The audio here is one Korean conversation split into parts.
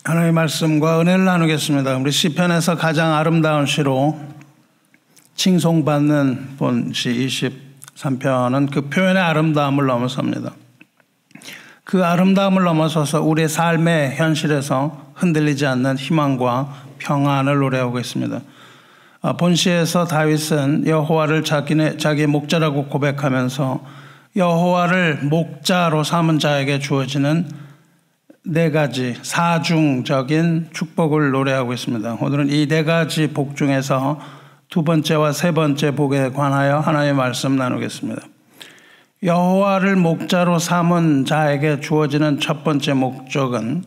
하나님의 말씀과 은혜를 나누겠습니다. 우리 시편에서 가장 아름다운 시로 칭송받는 본시 23편은 그 표현의 아름다움을 넘어섭니다. 그 아름다움을 넘어서서 우리의 삶의 현실에서 흔들리지 않는 희망과 평안을 노래하고 있습니다. 본시에서 다윗은 여호와를 자기의 목자라고 고백하면서 여호와를 목자로 삼은 자에게 주어지는 네 가지 사중적인 축복을 노래하고 있습니다. 오늘은 이 네 가지 복 중에서 두 번째와 세 번째 복에 관하여 하나님의 말씀 나누겠습니다. 여호와를 목자로 삼은 자에게 주어지는 첫 번째 목적은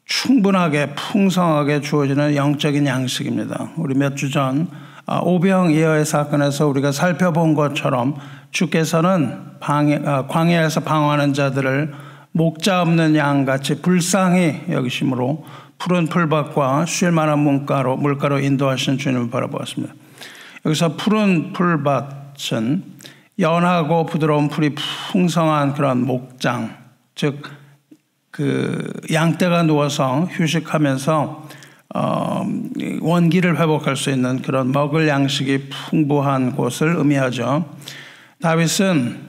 충분하게 풍성하게 주어지는 영적인 양식입니다. 우리 몇 주 전 오병이어의 사건에서 우리가 살펴본 것처럼 주께서는 광야에서 방황하는 자들을 목자 없는 양같이 불쌍히 여기심으로 푸른 풀밭과 쉴 만한 물가로 인도하시는 주님을 바라보았습니다. 여기서 푸른 풀밭은 연하고 부드러운 풀이 풍성한 그런 목장, 즉 그 양떼가 누워서 휴식하면서 원기를 회복할 수 있는 그런 먹을 양식이 풍부한 곳을 의미하죠. 다윗은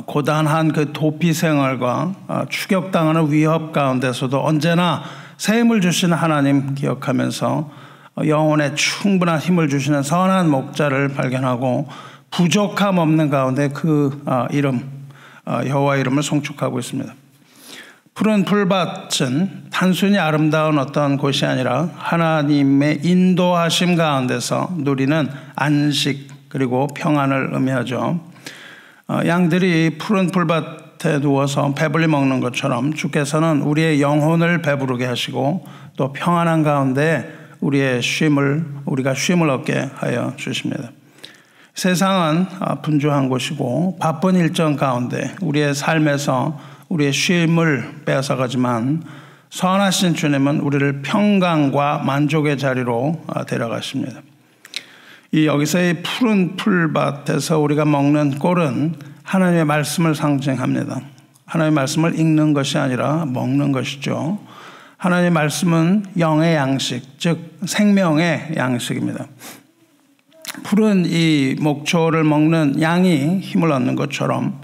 고단한 그 도피 생활과 추격당하는 위협 가운데서도 언제나 새 힘을 주시는 하나님 기억하면서 영혼에 충분한 힘을 주시는 선한 목자를 발견하고 부족함 없는 가운데 그 여호와 이름을 송축하고 있습니다. 푸른 풀밭은 단순히 아름다운 어떤 곳이 아니라 하나님의 인도하심 가운데서 누리는 안식 그리고 평안을 의미하죠. 양들이 푸른 풀밭에 누워서 배불리 먹는 것처럼 주께서는 우리의 영혼을 배부르게 하시고 또 평안한 가운데 우리가 쉼을 얻게 하여 주십니다. 세상은 분주한 곳이고 바쁜 일정 가운데 우리의 삶에서 우리의 쉼을 빼앗아가지만 선하신 주님은 우리를 평강과 만족의 자리로 데려가십니다. 여기서의 푸른 풀밭에서 우리가 먹는 꼴은 하나님의 말씀을 상징합니다. 하나님의 말씀을 읽는 것이 아니라 먹는 것이죠. 하나님의 말씀은 영의 양식, 즉 생명의 양식입니다. 푸른 이 목초를 먹는 양이 힘을 얻는 것처럼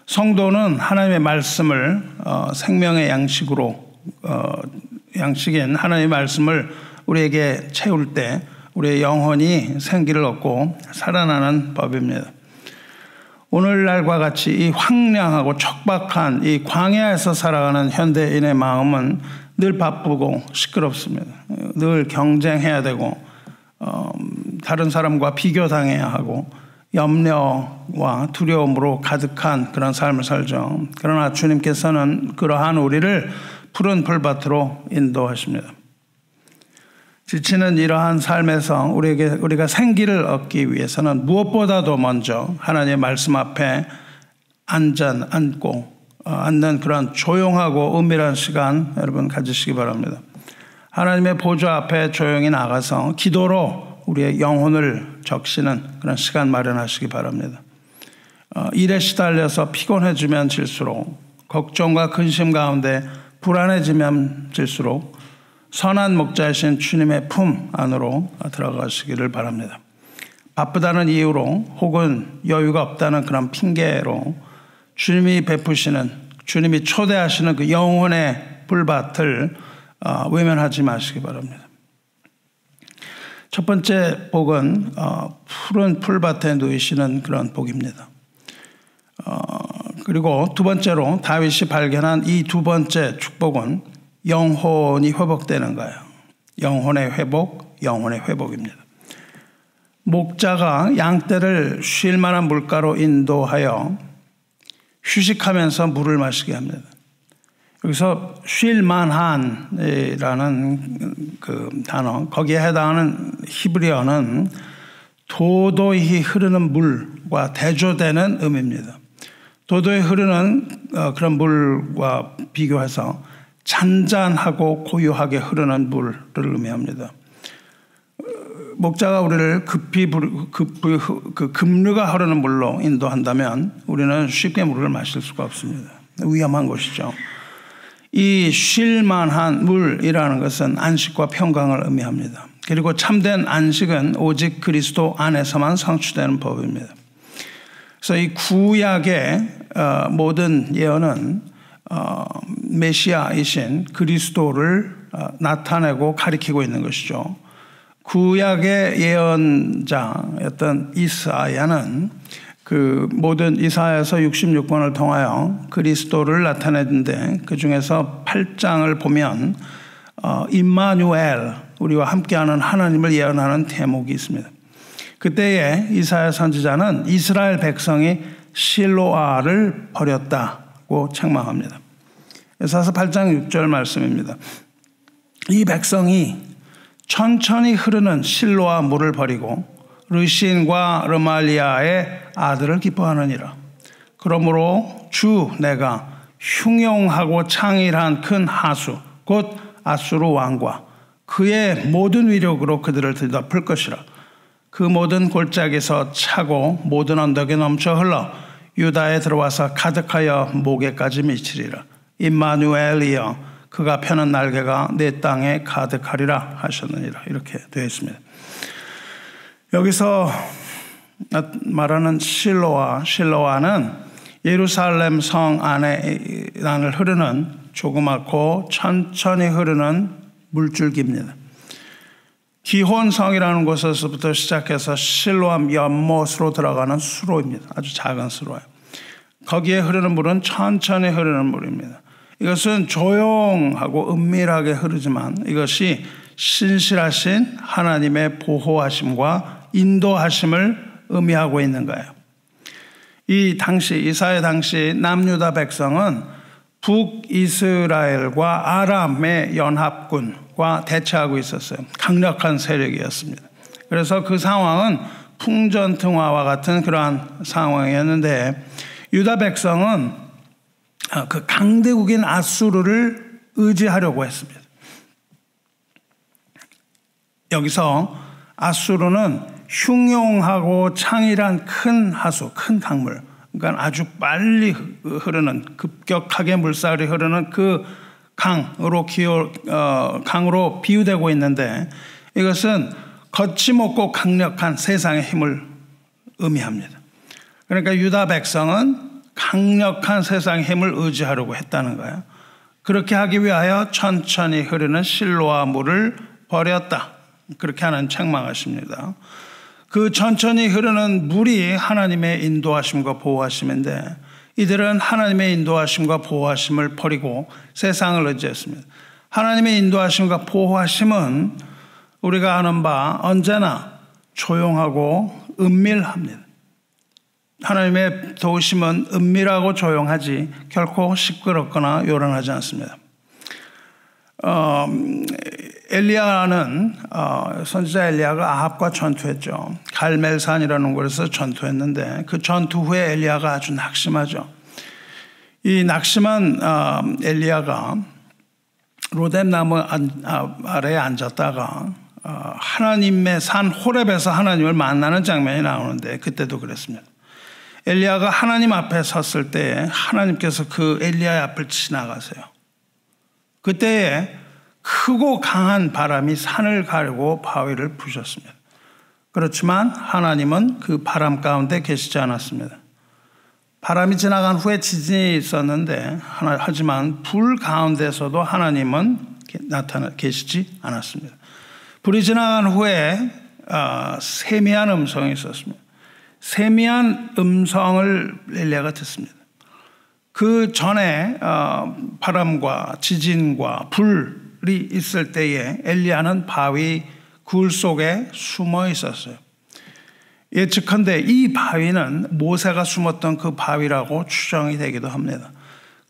성도는 하나님의 말씀을 생명의 양식인 하나님의 말씀을 우리에게 채울 때 우리의 영혼이 생기를 얻고 살아나는 법입니다. 오늘날과 같이 이 황량하고 척박한 이 광야에서 살아가는 현대인의 마음은 늘 바쁘고 시끄럽습니다. 늘 경쟁해야 되고 다른 사람과 비교당해야 하고 염려와 두려움으로 가득한 그런 삶을 살죠. 그러나 주님께서는 그러한 우리를 푸른 풀밭으로 인도하십니다. 지치는 이러한 삶에서 우리가 생기를 얻기 위해서는 무엇보다도 먼저 하나님의 말씀 앞에 앉는 그런 조용하고 은밀한 시간 여러분 가지시기 바랍니다. 하나님의 보좌 앞에 조용히 나가서 기도로 우리의 영혼을 적시는 그런 시간 마련하시기 바랍니다. 일에 시달려서 피곤해지면 질수록 걱정과 근심 가운데 불안해지면 질수록 선한 목자이신 주님의 품 안으로 들어가시기를 바랍니다. 바쁘다는 이유로 혹은 여유가 없다는 그런 핑계로 주님이 초대하시는 그 영혼의 불밭을 외면하지 마시기 바랍니다. 첫 번째 복은 푸른 풀밭에 누이시는 그런 복입니다. 그리고 두 번째로 다윗이 발견한 이 두 번째 축복은 영혼이 회복되는 거예요. 영혼의 회복입니다. 목자가 양떼를 쉴 만한 물가로 인도하여 휴식하면서 물을 마시게 합니다. 여기서 쉴 만한이라는 그 단어, 거기에 해당하는 히브리어는 도도히 흐르는 물과 대조되는 의미입니다. 도도히 흐르는 그런 물과 비교해서 잔잔하고 고요하게 흐르는 물을 의미합니다. 목자가 우리를 급류가 흐르는 물로 인도한다면 우리는 쉽게 물을 마실 수가 없습니다. 위험한 것이죠. 이 쉴만한 물이라는 것은 안식과 평강을 의미합니다. 그리고 참된 안식은 오직 그리스도 안에서만 성취되는 법입니다. 그래서 이 구약의 모든 예언은 메시아이신 그리스도를 나타내고 가리키고 있는 것이죠. 구약의 예언자였던 이사야는 그 모든 이사야서 66권을 통하여 그리스도를 나타내는데 그 중에서 8장을 보면 임마누엘, 우리와 함께하는 하나님을 예언하는 대목이 있습니다. 그때에 이사야 선지자는 이스라엘 백성이 실로아를 버렸다고 책망합니다. 에사서 8장 6절 말씀입니다. 이 백성이 천천히 흐르는 실로아 물을 버리고 르신과 르말리아의 아들을 기뻐하느니라. 그러므로 주 내가 흉용하고 창일한 큰 하수 곧 아수르 왕과 그의 모든 위력으로 그들을 들이덮을 것이라. 그 모든 골짜기에서 차고 모든 언덕에 넘쳐 흘러 유다에 들어와서 가득하여 목에까지 미치리라. 임마누엘이여 그가 펴는 날개가 내 땅에 가득하리라 하셨느니라. 이렇게 되어 있습니다. 여기서 말하는 실로아는 예루살렘 성 안에 흐르는 조그맣고 천천히 흐르는 물줄기입니다. 기혼성이라는 곳에서부터 시작해서 실로암 연못으로 들어가는 수로입니다. 아주 작은 수로예요. 거기에 흐르는 물은 천천히 흐르는 물입니다. 이것은 조용하고 은밀하게 흐르지만 이것이 신실하신 하나님의 보호하심과 인도하심을 의미하고 있는 거예요. 이사야 당시 남유다 백성은 북이스라엘과 아람의 연합군과 대치하고 있었어요. 강력한 세력이었습니다. 그래서 그 상황은 풍전등화와 같은 그러한 상황이었는데 유다 백성은 그 강대국인 아수르를 의지하려고 했습니다. 여기서 아수르는 흉용하고 창일한 큰 하수, 큰 강물, 그러니까 아주 빨리 흐르는, 급격하게 물살이 흐르는 그 강으로 비유되고 있는데 이것은 거침없고 강력한 세상의 힘을 의미합니다. 그러니까 유다 백성은 강력한 세상의 힘을 의지하려고 했다는 거예요. 그렇게 하기 위하여 천천히 흐르는 실로아 물을 버렸다. 그렇게 하는 책망하십니다. 그 천천히 흐르는 물이 하나님의 인도하심과 보호하심인데 이들은 하나님의 인도하심과 보호하심을 버리고 세상을 의지했습니다. 하나님의 인도하심과 보호하심은 우리가 아는 바 언제나 조용하고 은밀합니다. 하나님의 도우심은 은밀하고 조용하지 결코 시끄럽거나 요란하지 않습니다. 엘리야는 선지자 엘리야가 아합과 전투했죠. 갈멜산이라는 곳에서 전투했는데 그 전투 후에 엘리야가 아주 낙심하죠. 이 낙심한 엘리야가 로뎀나무 아래에 앉았다가 하나님의 산 호렙에서 하나님을 만나는 장면이 나오는데 그때도 그랬습니다. 엘리야가 하나님 앞에 섰을 때 하나님께서 그 엘리야의 앞을 지나가세요. 그때에 크고 강한 바람이 산을 가르고 바위를 부셨습니다. 그렇지만 하나님은 그 바람 가운데 계시지 않았습니다. 바람이 지나간 후에 지진이 있었는데 하지만 불 가운데서도 하나님은 계시지 않았습니다. 불이 지나간 후에 세미한 음성이 있었습니다. 세미한 음성을 엘리야가 듣습니다. 그 전에 바람과 지진과 불이 있을 때에 엘리야는 바위 굴 속에 숨어 있었어요. 예측컨대 이 바위는 모세가 숨었던 그 바위라고 추정이 되기도 합니다.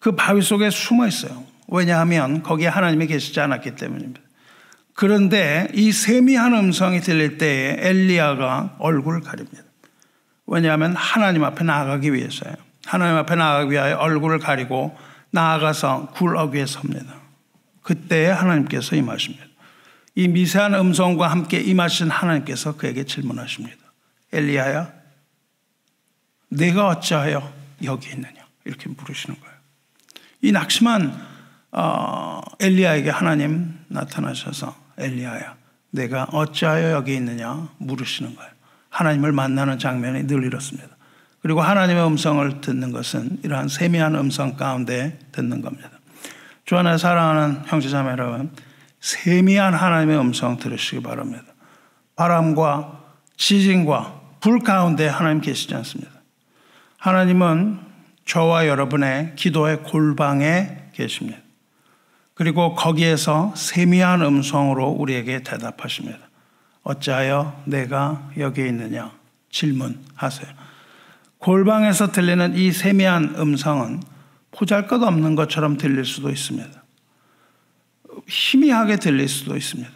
그 바위 속에 숨어 있어요. 왜냐하면 거기에 하나님이 계시지 않았기 때문입니다. 그런데 이 세미한 음성이 들릴 때에 엘리야가 얼굴을 가립니다. 왜냐하면 하나님 앞에 나아가기 위해서요. 하나님 앞에 나아가기 위하여 얼굴을 가리고 나아가서 굴 어귀에 섭니다. 그때에 하나님께서 임하십니다. 이 미세한 음성과 함께 임하신 하나님께서 그에게 질문하십니다. 엘리야야, 네가 어찌하여 여기 있느냐? 이렇게 물으시는 거예요. 이 낙심한 엘리야에게 하나님 나타나셔서 엘리야야 내가 어찌하여 여기 있느냐 물으시는 거예요. 하나님을 만나는 장면이 늘 이렇습니다. 그리고 하나님의 음성을 듣는 것은 이러한 세미한 음성 가운데 듣는 겁니다. 주 안에 사랑하는 형제자매 여러분, 세미한 하나님의 음성 들으시기 바랍니다. 바람과 지진과 불 가운데 하나님 계시지 않습니다. 하나님은 저와 여러분의 기도의 골방에 계십니다. 그리고 거기에서 세미한 음성으로 우리에게 대답하십니다. 어찌하여 내가 여기에 있느냐 질문하세요. 골방에서 들리는 이 세미한 음성은 보잘것없는 것처럼 들릴 수도 있습니다. 희미하게 들릴 수도 있습니다.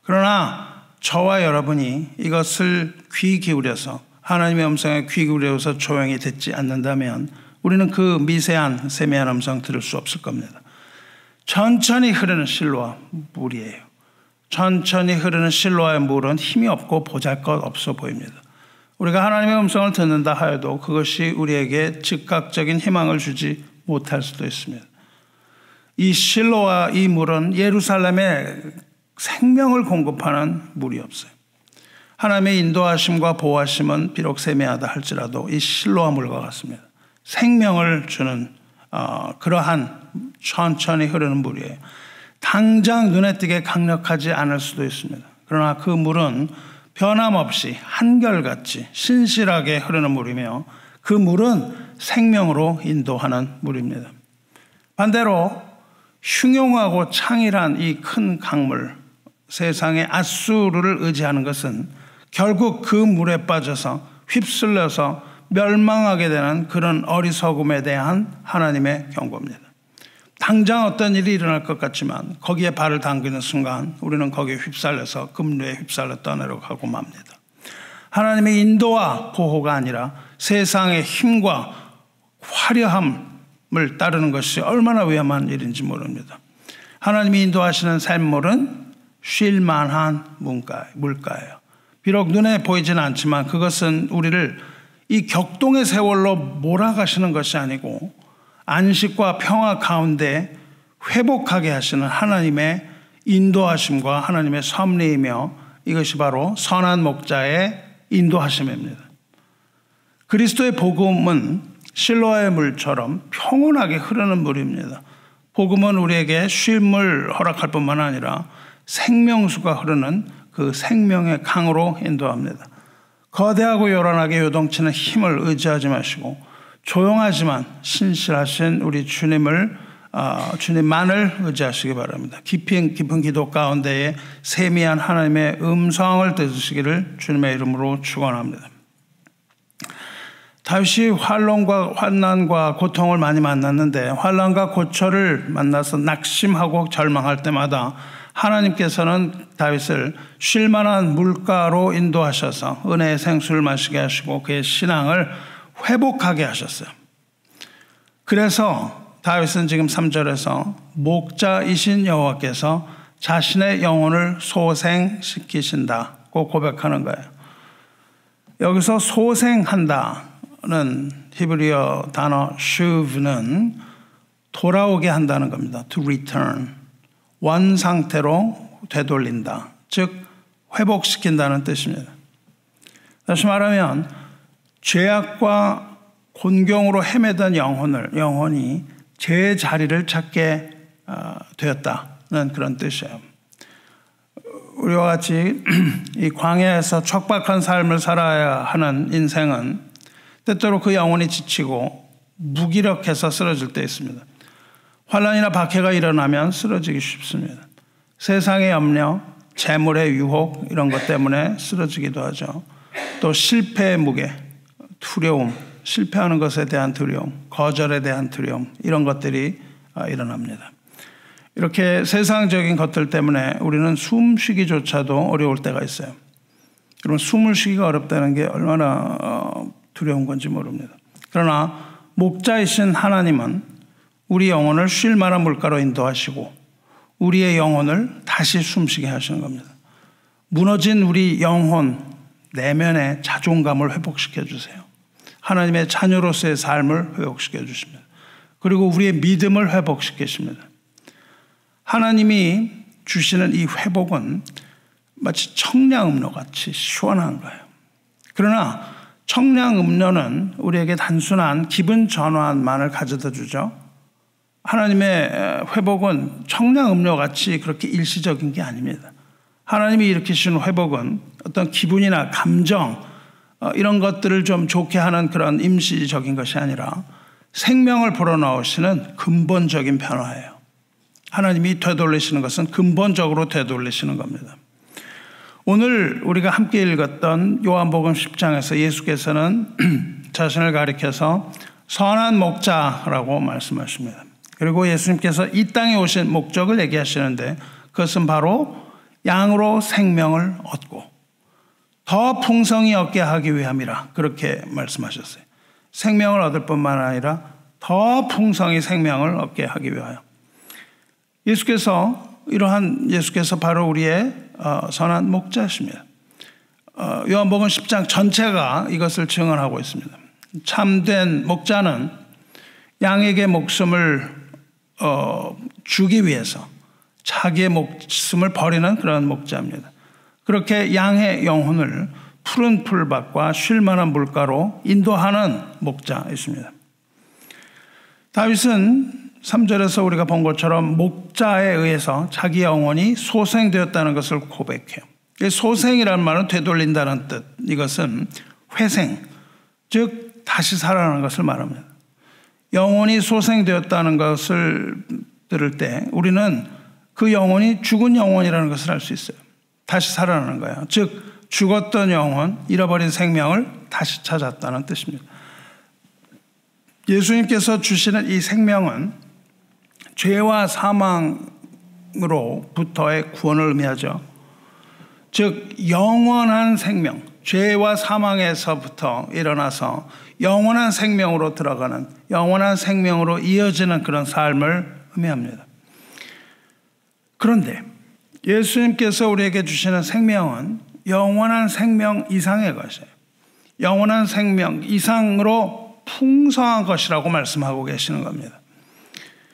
그러나 저와 여러분이 이것을 귀 기울여서 하나님의 음성에 귀 기울여서 조용히 듣지 않는다면 우리는 그 미세한 세미한 음성 들을 수 없을 겁니다. 천천히 흐르는 실로와 물이에요. 천천히 흐르는 실로와의 물은 힘이 없고 보잘것없어 보입니다. 우리가 하나님의 음성을 듣는다 하여도 그것이 우리에게 즉각적인 희망을 주지 못할 수도 있습니다. 이 실로와 이 물은 예루살렘에 생명을 공급하는 물이 없어요. 하나님의 인도하심과 보호하심은 비록 세미하다 할지라도 이 실로와 물과 같습니다. 생명을 주는 그러한 천천히 흐르는 물이에요. 당장 눈에 띄게 강력하지 않을 수도 있습니다. 그러나 그 물은 변함없이 한결같이 신실하게 흐르는 물이며 그 물은 생명으로 인도하는 물입니다. 반대로 흉용하고 창일한 이 큰 강물, 세상의 앗수르를 의지하는 것은 결국 그 물에 빠져서 휩쓸려서 멸망하게 되는 그런 어리석음에 대한 하나님의 경고입니다. 당장 어떤 일이 일어날 것 같지만 거기에 발을 담그는 순간 우리는 거기에 휩쓸려서 급류에 휩쓸려 떠내려가고 맙니다. 하나님의 인도와 보호가 아니라 세상의 힘과 화려함을 따르는 것이 얼마나 위험한 일인지 모릅니다. 하나님이 인도하시는 샘물은 쉴만한 물가예요. 비록 눈에 보이지는 않지만 그것은 우리를 이 격동의 세월로 몰아가시는 것이 아니고 안식과 평화 가운데 회복하게 하시는 하나님의 인도하심과 하나님의 섭리이며 이것이 바로 선한 목자의 인도하심입니다. 그리스도의 복음은 실로아의 물처럼 평온하게 흐르는 물입니다. 복음은 우리에게 쉼을 허락할 뿐만 아니라 생명수가 흐르는 그 생명의 강으로 인도합니다. 거대하고 요란하게 요동치는 힘을 의지하지 마시고 조용하지만 신실하신 우리 주님만을 의지하시기 바랍니다. 깊은 기도 가운데에 세미한 하나님의 음성을 들으시기를 주님의 이름으로 축원합니다. 다윗이 환난과 고통을 많이 만났는데 환난과 고초를 만나서 낙심하고 절망할 때마다 하나님께서는 다윗을 쉴만한 물가로 인도하셔서 은혜의 생수를 마시게 하시고 그의 신앙을 회복하게 하셨어요. 그래서 다윗은 지금 3절에서 목자이신 여호와께서 자신의 영혼을 소생시키신다고 고백하는 거예요. 여기서 소생한다는 히브리어 단어 shuv는 돌아오게 한다는 겁니다. To return. 원 상태로 되돌린다. 즉 회복시킨다는 뜻입니다. 다시 말하면 죄악과 곤경으로 헤매던 영혼이 제 자리를 찾게 되었다는 그런 뜻이에요. 우리와 같이 이 광야에서 척박한 삶을 살아야 하는 인생은 때때로 그 영혼이 지치고 무기력해서 쓰러질 때 있습니다. 환난이나 박해가 일어나면 쓰러지기 쉽습니다. 세상의 염려, 재물의 유혹 이런 것 때문에 쓰러지기도 하죠. 또 실패의 무게, 두려움, 실패하는 것에 대한 두려움, 거절에 대한 두려움 이런 것들이 일어납니다. 이렇게 세상적인 것들 때문에 우리는 숨쉬기조차도 어려울 때가 있어요. 여러분 숨을 쉬기가 어렵다는 게 얼마나 두려운 건지 모릅니다. 그러나 목자이신 하나님은 우리 영혼을 쉴 만한 물가로 인도하시고 우리의 영혼을 다시 숨쉬게 하시는 겁니다. 무너진 우리 영혼 내면의 자존감을 회복시켜 주세요. 하나님의 자녀로서의 삶을 회복시켜 주십니다. 그리고 우리의 믿음을 회복시키십니다. 하나님이 주시는 이 회복은 마치 청량음료같이 시원한 거예요. 그러나 청량음료는 우리에게 단순한 기분 전환만을 가져다 주죠. 하나님의 회복은 청량음료같이 그렇게 일시적인 게 아닙니다. 하나님이 일으키시는 회복은 어떤 기분이나 감정 이런 것들을 좀 좋게 하는 그런 임시적인 것이 아니라 생명을 불어넣으시는 근본적인 변화예요. 하나님이 되돌리시는 것은 근본적으로 되돌리시는 겁니다. 오늘 우리가 함께 읽었던 요한복음 10장에서 예수께서는 자신을 가리켜서 선한 목자라고 말씀하십니다. 그리고 예수님께서 이 땅에 오신 목적을 얘기하시는데 그것은 바로 양으로 생명을 얻고 더 풍성히 얻게 하기 위함이라 그렇게 말씀하셨어요. 생명을 얻을 뿐만 아니라 더 풍성히 생명을 얻게 하기 위하여. 예수께서 바로 우리의 선한 목자십니다. 요한복음 10장 전체가 이것을 증언하고 있습니다. 참된 목자는 양에게 목숨을 주기 위해서 자기의 목숨을 버리는 그런 목자입니다. 그렇게 양의 영혼을 푸른 풀밭과 쉴만한 물가로 인도하는 목자이십니다. 다윗은 3절에서 우리가 본 것처럼 목자에 의해서 자기 영혼이 소생되었다는 것을 고백해요. 소생이라는 말은 되돌린다는 뜻. 이것은 회생, 즉 다시 살아나는 것을 말합니다. 영혼이 소생되었다는 것을 들을 때 우리는 그 영혼이 죽은 영혼이라는 것을 알 수 있어요. 다시 살아나는 거예요. 즉 죽었던 영혼, 잃어버린 생명을 다시 찾았다는 뜻입니다. 예수님께서 주시는 이 생명은 죄와 사망으로부터의 구원을 의미하죠. 즉 영원한 생명, 죄와 사망에서부터 일어나서 영원한 생명으로 들어가는, 영원한 생명으로 이어지는 그런 삶을 의미합니다. 그런데 예수님께서 우리에게 주시는 생명은 영원한 생명 이상의 것이에요. 영원한 생명 이상으로 풍성한 것이라고 말씀하고 계시는 겁니다.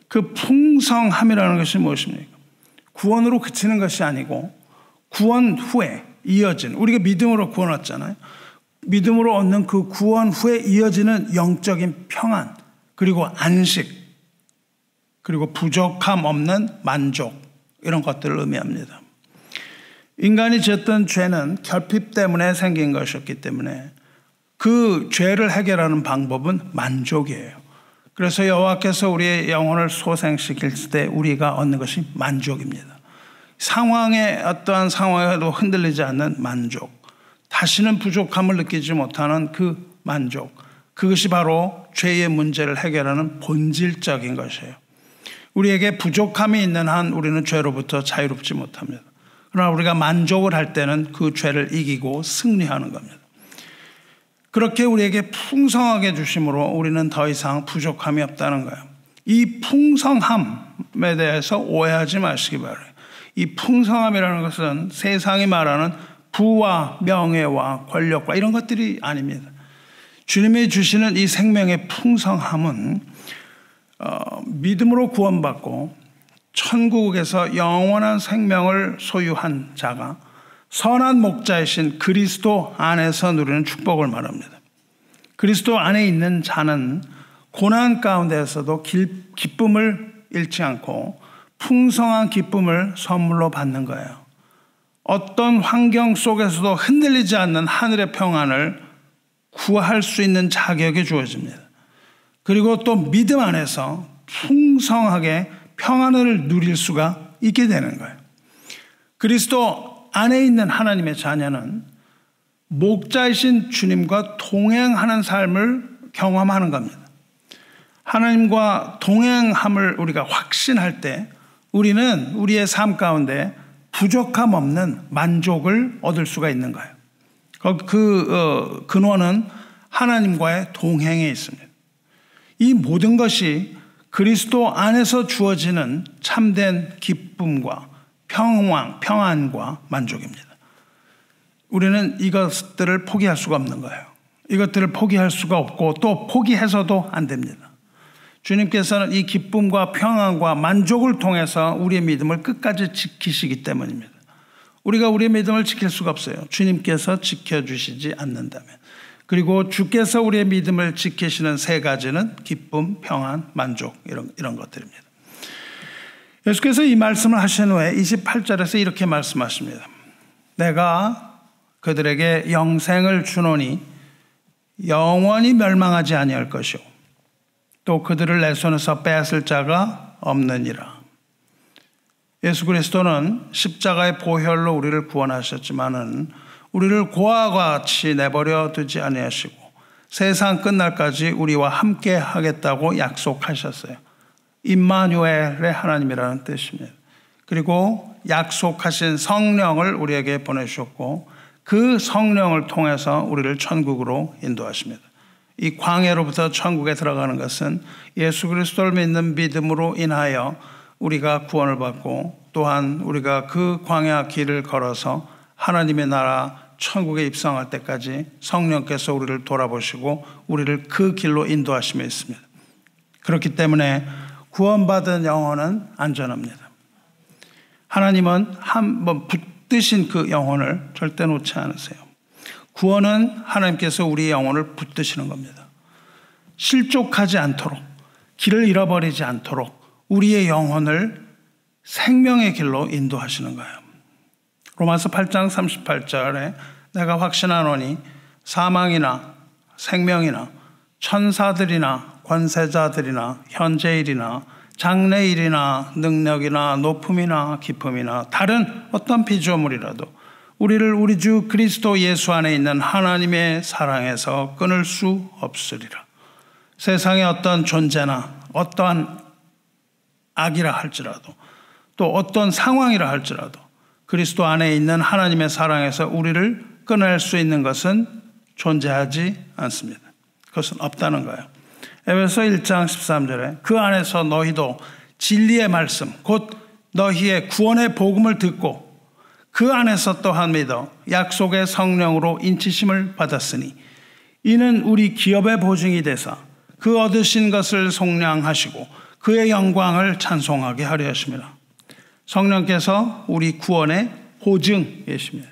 그 풍성함이라는 것이 무엇입니까? 구원으로 그치는 것이 아니고 구원 후에 이어진, 우리가 믿음으로 구원 얻잖아요. 믿음으로 얻는 그 구원 후에 이어지는 영적인 평안, 그리고 안식, 그리고 부족함 없는 만족, 이런 것들을 의미합니다. 인간이 지었던 죄는 결핍 때문에 생긴 것이었기 때문에 그 죄를 해결하는 방법은 만족이에요. 그래서 여호와께서 우리의 영혼을 소생시킬 때 우리가 얻는 것이 만족입니다. 상황의 어떠한 상황에도 흔들리지 않는 만족, 다시는 부족함을 느끼지 못하는 그 만족, 그것이 바로 죄의 문제를 해결하는 본질적인 것이에요. 우리에게 부족함이 있는 한 우리는 죄로부터 자유롭지 못합니다. 그러나 우리가 만족을 할 때는 그 죄를 이기고 승리하는 겁니다. 그렇게 우리에게 풍성하게 주심으로 우리는 더 이상 부족함이 없다는 거예요. 이 풍성함에 대해서 오해하지 마시기 바라요. 이 풍성함이라는 것은 세상이 말하는 부와 명예와 권력과 이런 것들이 아닙니다. 주님이 주시는 이 생명의 풍성함은 믿음으로 구원받고 천국에서 영원한 생명을 소유한 자가 선한 목자이신 그리스도 안에서 누리는 축복을 말합니다. 그리스도 안에 있는 자는 고난 가운데에서도 기쁨을 잃지 않고 풍성한 기쁨을 선물로 받는 거예요. 어떤 환경 속에서도 흔들리지 않는 하늘의 평안을 구할 수 있는 자격이 주어집니다. 그리고 또 믿음 안에서 풍성하게 평안을 누릴 수가 있게 되는 거예요. 그리스도 안에 있는 하나님의 자녀는 목자이신 주님과 동행하는 삶을 경험하는 겁니다. 하나님과 동행함을 우리가 확신할 때 우리는 우리의 삶 가운데 부족함 없는 만족을 얻을 수가 있는 거예요. 그 근원은 하나님과의 동행에 있습니다. 이 모든 것이 그리스도 안에서 주어지는 참된 기쁨과 평안과 만족입니다. 우리는 이것들을 포기할 수가 없는 거예요. 이것들을 포기할 수가 없고 또 포기해서도 안 됩니다. 주님께서는 이 기쁨과 평안과 만족을 통해서 우리의 믿음을 끝까지 지키시기 때문입니다. 우리가 우리의 믿음을 지킬 수가 없어요. 주님께서 지켜주시지 않는다면. 그리고 주께서 우리의 믿음을 지키시는 세 가지는 기쁨, 평안, 만족 이런 것들입니다. 예수께서 이 말씀을 하신 후에 28절에서 이렇게 말씀하십니다. 내가 그들에게 영생을 주노니 영원히 멸망하지 아니할 것이요 또 그들을 내 손에서 빼앗을 자가 없느니라. 예수 그리스도는 십자가의 보혈로 우리를 구원하셨지만은 우리를 고아와 같이 내버려 두지 아니하시고 세상 끝날까지 우리와 함께 하겠다고 약속하셨어요. 임마누엘의 하나님이라는 뜻입니다. 그리고 약속하신 성령을 우리에게 보내주셨고 그 성령을 통해서 우리를 천국으로 인도하십니다. 이 광야로부터 천국에 들어가는 것은 예수 그리스도를 믿는 믿음으로 인하여 우리가 구원을 받고 또한 우리가 그 광야 길을 걸어서 하나님의 나라 천국에 입성할 때까지 성령께서 우리를 돌아보시고 우리를 그 길로 인도하심에 있습니다. 그렇기 때문에 구원받은 영혼은 안전합니다. 하나님은 한번 붙드신 그 영혼을 절대 놓지 않으세요. 구원은 하나님께서 우리의 영혼을 붙드시는 겁니다. 실족하지 않도록, 길을 잃어버리지 않도록 우리의 영혼을 생명의 길로 인도하시는 거예요. 로마서 8장 38절에 내가 확신하노니 사망이나 생명이나 천사들이나 권세자들이나 현재일이나 장래일이나 능력이나 높음이나 깊음이나 다른 어떤 피조물이라도 우리를 우리 주 그리스도 예수 안에 있는 하나님의 사랑에서 끊을 수 없으리라. 세상의 어떤 존재나 어떠한 악이라 할지라도 또 어떤 상황이라 할지라도 그리스도 안에 있는 하나님의 사랑에서 우리를 끊을 수 있는 것은 존재하지 않습니다. 그것은 없다는 거예요. 에베소 1장 13절에 그 안에서 너희도 진리의 말씀 곧 너희의 구원의 복음을 듣고 그 안에서 또한 믿어 약속의 성령으로 인치심을 받았으니 이는 우리 기업의 보증이 되사 그 얻으신 것을 속량하시고 그의 영광을 찬송하게 하려 하십니다. 성령께서 우리 구원의 보증이십니다.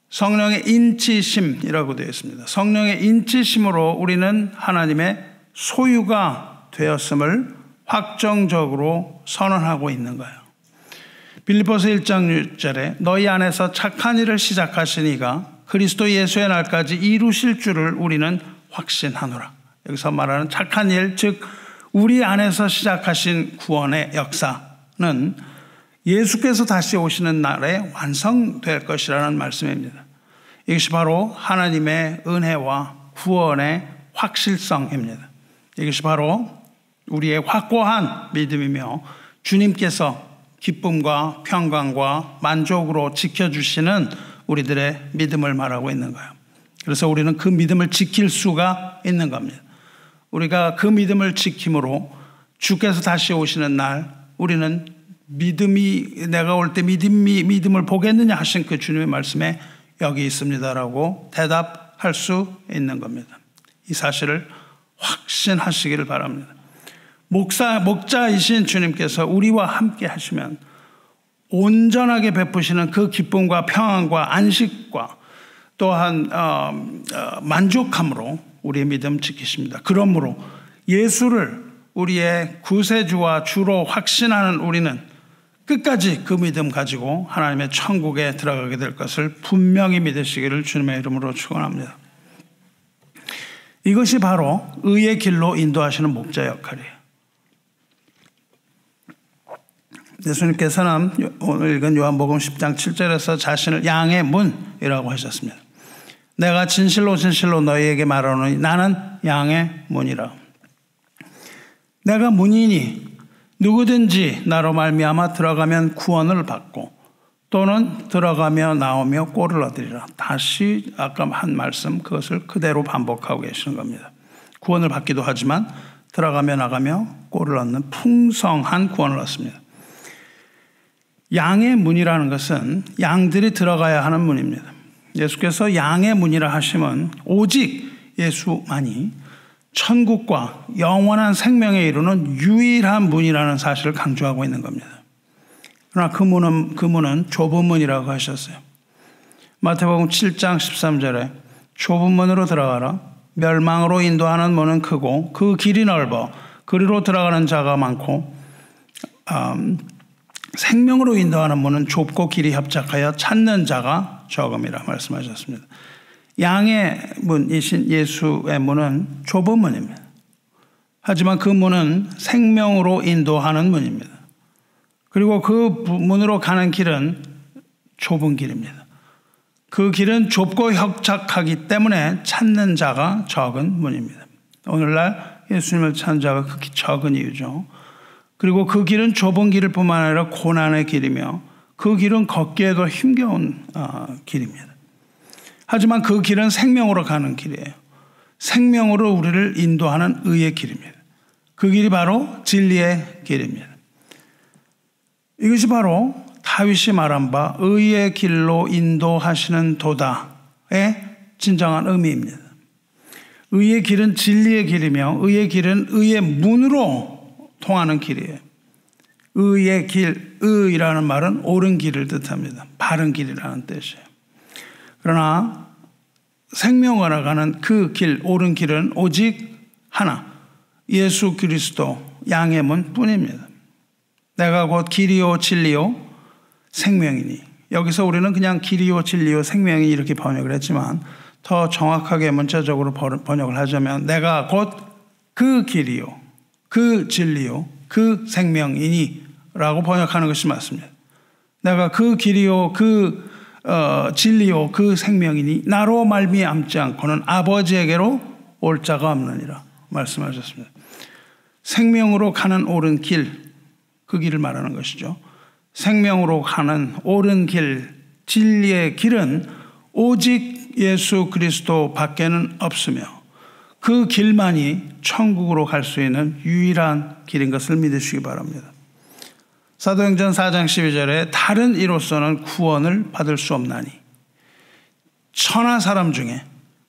성령의 인치심이라고 되어 있습니다. 성령의 인치심으로 우리는 하나님의 소유가 되었음을 확정적으로 선언하고 있는 거예요. 빌립보서 1장 6절에 너희 안에서 착한 일을 시작하신 이가 그리스도 예수의 날까지 이루실 줄을 우리는 확신하노라. 여기서 말하는 착한 일, 즉 우리 안에서 시작하신 구원의 역사는 예수께서 다시 오시는 날에 완성될 것이라는 말씀입니다. 이것이 바로 하나님의 은혜와 구원의 확실성입니다. 이것이 바로 우리의 확고한 믿음이며 주님께서 기쁨과 평강과 만족으로 지켜주시는 우리들의 믿음을 말하고 있는 거예요. 그래서 우리는 그 믿음을 지킬 수가 있는 겁니다. 우리가 그 믿음을 지킴으로 주께서 다시 오시는 날 우리는 믿음이 내가 올 때 믿음을 보겠느냐 하신 그 주님의 말씀에 여기 있습니다라고 대답할 수 있는 겁니다. 이 사실을 확신하시기를 바랍니다. 목자이신 주님께서 우리와 함께 하시면 온전하게 베푸시는 그 기쁨과 평안과 안식과 또한 만족함으로 우리의 믿음 지키십니다. 그러므로 예수를 우리의 구세주와 주로 확신하는 우리는 끝까지 그 믿음 가지고 하나님의 천국에 들어가게 될 것을 분명히 믿으시기를 주님의 이름으로 축원합니다. 이것이 바로 의의 길로 인도하시는 목자 역할이에요. 예수님께서는 오늘 읽은 요한복음 10장 7절에서 자신을 양의 문이라고 하셨습니다. 내가 진실로 진실로 너희에게 말하노니 나는 양의 문이라. 내가 문이니 누구든지 나로 말미암아 들어가면 구원을 받고 또는 들어가며 나오며 꼴을 얻으리라. 다시 아까 한 말씀 그것을 그대로 반복하고 계시는 겁니다. 구원을 받기도 하지만 들어가며 나가며 꼴을 얻는 풍성한 구원을 얻습니다. 양의 문이라는 것은 양들이 들어가야 하는 문입니다. 예수께서 양의 문이라 하시면 오직 예수만이 천국과 영원한 생명에 이르는 유일한 문이라는 사실을 강조하고 있는 겁니다. 그러나 그 문은 좁은 문이라고 하셨어요. 마태복음 7장 13절에 좁은 문으로 들어가라. 멸망으로 인도하는 문은 크고 그 길이 넓어 그리로 들어가는 자가 많고 생명으로 인도하는 문은 좁고 길이 협착하여 찾는 자가 적음이라 말씀하셨습니다. 양의 문이신 예수의 문은 좁은 문입니다. 하지만 그 문은 생명으로 인도하는 문입니다. 그리고 그 문으로 가는 길은 좁은 길입니다. 그 길은 좁고 협착하기 때문에 찾는 자가 적은 문입니다. 오늘날 예수님을 찾는 자가 극히 적은 이유죠. 그리고 그 길은 좁은 길일 뿐만 아니라 고난의 길이며 그 길은 걷기에도 힘겨운 길입니다. 하지만 그 길은 생명으로 가는 길이에요. 생명으로 우리를 인도하는 의의 길입니다. 그 길이 바로 진리의 길입니다. 이것이 바로 다윗이 말한 바 의의 길로 인도하시는 도다의 진정한 의미입니다. 의의 길은 진리의 길이며 의의 길은 의의 문으로 통하는 길이에요. 의의 길, 의라는 말은 옳은 길을 뜻합니다. 바른 길이라는 뜻이에요. 그러나 생명으로 가는 그 길, 옳은 길은 오직 하나, 예수 그리스도 양의 문 뿐입니다. 내가 곧 길이요 진리요 생명이니. 여기서 우리는 그냥 길이요 진리요 생명이 이렇게 번역을 했지만 더 정확하게 문자적으로 번역을 하자면 내가 곧 그 길이요 그 진리요 그 생명이니 라고 번역하는 것이 맞습니다. 내가 그 길이요 그 진리요 그 생명이니 나로 말미암지 않고는 아버지에게로 올 자가 없느니라 말씀하셨습니다. 생명으로 가는 옳은 길, 그 길을 말하는 것이죠. 생명으로 가는 옳은 길, 진리의 길은 오직 예수 그리스도 밖에는 없으며 그 길만이 천국으로 갈 수 있는 유일한 길인 것을 믿으시기 바랍니다. 사도행전 4장 12절에 다른 이로서는 구원을 받을 수 없나니 천하 사람 중에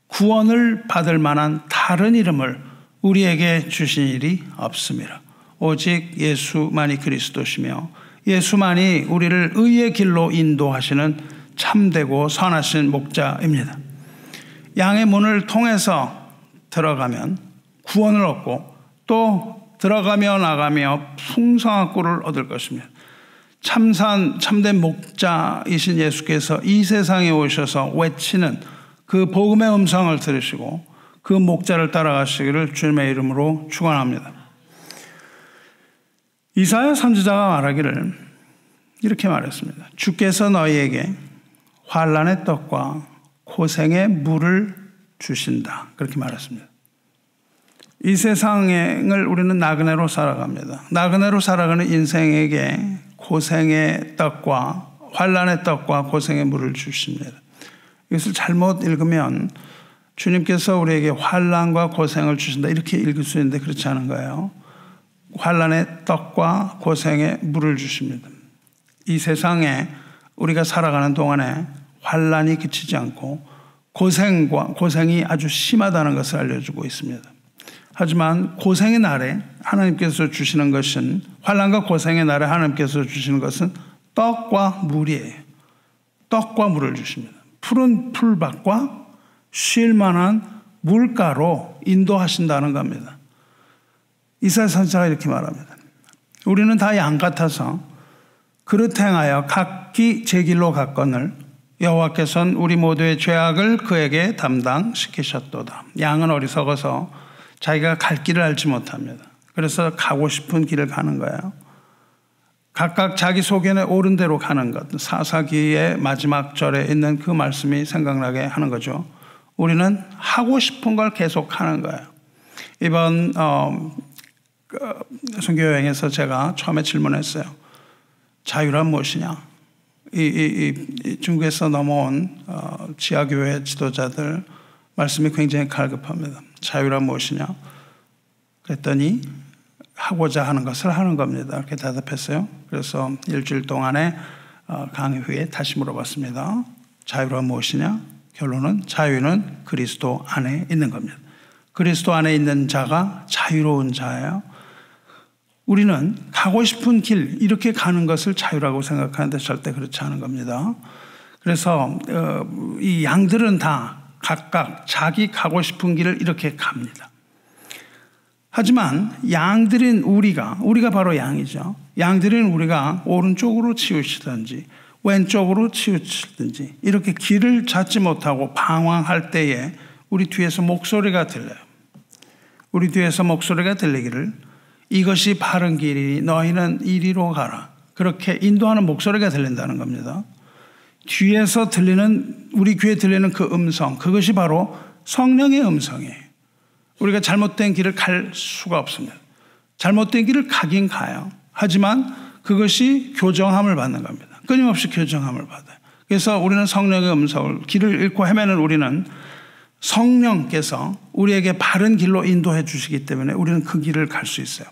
구원을 받을 만한 다른 이름을 우리에게 주신 일이 없음이라. 오직 예수만이 그리스도시며 예수만이 우리를 의의 길로 인도하시는 참되고 선하신 목자입니다. 양의 문을 통해서 들어가면 구원을 얻고 또 들어가며 나가며 풍성한 꿀을 얻을 것입니다. 참된 목자이신 예수께서 이 세상에 오셔서 외치는 그 복음의 음성을 들으시고 그 목자를 따라가시기를 주님의 이름으로 축원합니다. 이사야 선지자가 말하기를 이렇게 말했습니다. 주께서 너희에게 환난의 떡과 고생의 물을 주신다. 그렇게 말했습니다. 이 세상을 우리는 나그네로 살아갑니다. 나그네로 살아가는 인생에게 고생의 떡과 환난의 떡과 고생의 물을 주십니다. 이것을 잘못 읽으면 주님께서 우리에게 환난과 고생을 주신다 이렇게 읽을 수 있는데 그렇지 않은 거예요. 환난의 떡과 고생의 물을 주십니다. 이 세상에 우리가 살아가는 동안에 환난이 그치지 않고 고생이 아주 심하다는 것을 알려주고 있습니다. 하지만 고생의 날에 하나님께서 주시는 것은 환난과 고생의 날에 하나님께서 주시는 것은 떡과 물이에요. 떡과 물을 주십니다. 푸른 풀밭과 쉴 만한 물가로 인도하신다는 겁니다. 이사야 선지자가 이렇게 말합니다. 우리는 다 양 같아서 그릇 행하여 각기 제 길로 갔거늘 여호와께서는 우리 모두의 죄악을 그에게 담당시키셨도다. 양은 어리석어서 자기가 갈 길을 알지 못합니다. 그래서 가고 싶은 길을 가는 거예요. 각각 자기 소견에 옳은 대로 가는 것. 사사기의 마지막 절에 있는 그 말씀이 생각나게 하는 거죠. 우리는 하고 싶은 걸 계속 하는 거예요. 이번 선교여행에서 제가 처음에 질문했어요. 자유란 무엇이냐? 이 중국에서 넘어온 지하교회 지도자들 말씀이 굉장히 갈급합니다. 자유란 무엇이냐? 그랬더니 하고자 하는 것을 하는 겁니다. 이렇게 대답했어요. 그래서 일주일 동안에 강의 후에 다시 물어봤습니다. 자유란 무엇이냐? 결론은 자유는 그리스도 안에 있는 겁니다. 그리스도 안에 있는 자가 자유로운 자예요. 우리는 가고 싶은 길 이렇게 가는 것을 자유라고 생각하는데 절대 그렇지 않은 겁니다. 그래서 이 양들은 다 각각 자기 가고 싶은 길을 이렇게 갑니다. 하지만 양들인 우리가 바로 양이죠. 양들인 우리가 오른쪽으로 치우치든지 왼쪽으로 치우치든지 이렇게 길을 찾지 못하고 방황할 때에 우리 뒤에서 목소리가 들려요. 우리 뒤에서 목소리가 들리기를 이것이 바른 길이니 너희는 이리로 가라. 그렇게 인도하는 목소리가 들린다는 겁니다. 뒤에서 들리는, 우리 귀에 들리는 그 음성, 그것이 바로 성령의 음성이에요. 우리가 잘못된 길을 갈 수가 없습니다. 잘못된 길을 가긴 가요. 하지만 그것이 교정함을 받는 겁니다. 끊임없이 교정함을 받아요. 그래서 우리는 성령의 음성을, 길을 잃고 헤매는 우리는 성령께서 우리에게 바른 길로 인도해 주시기 때문에 우리는 그 길을 갈 수 있어요.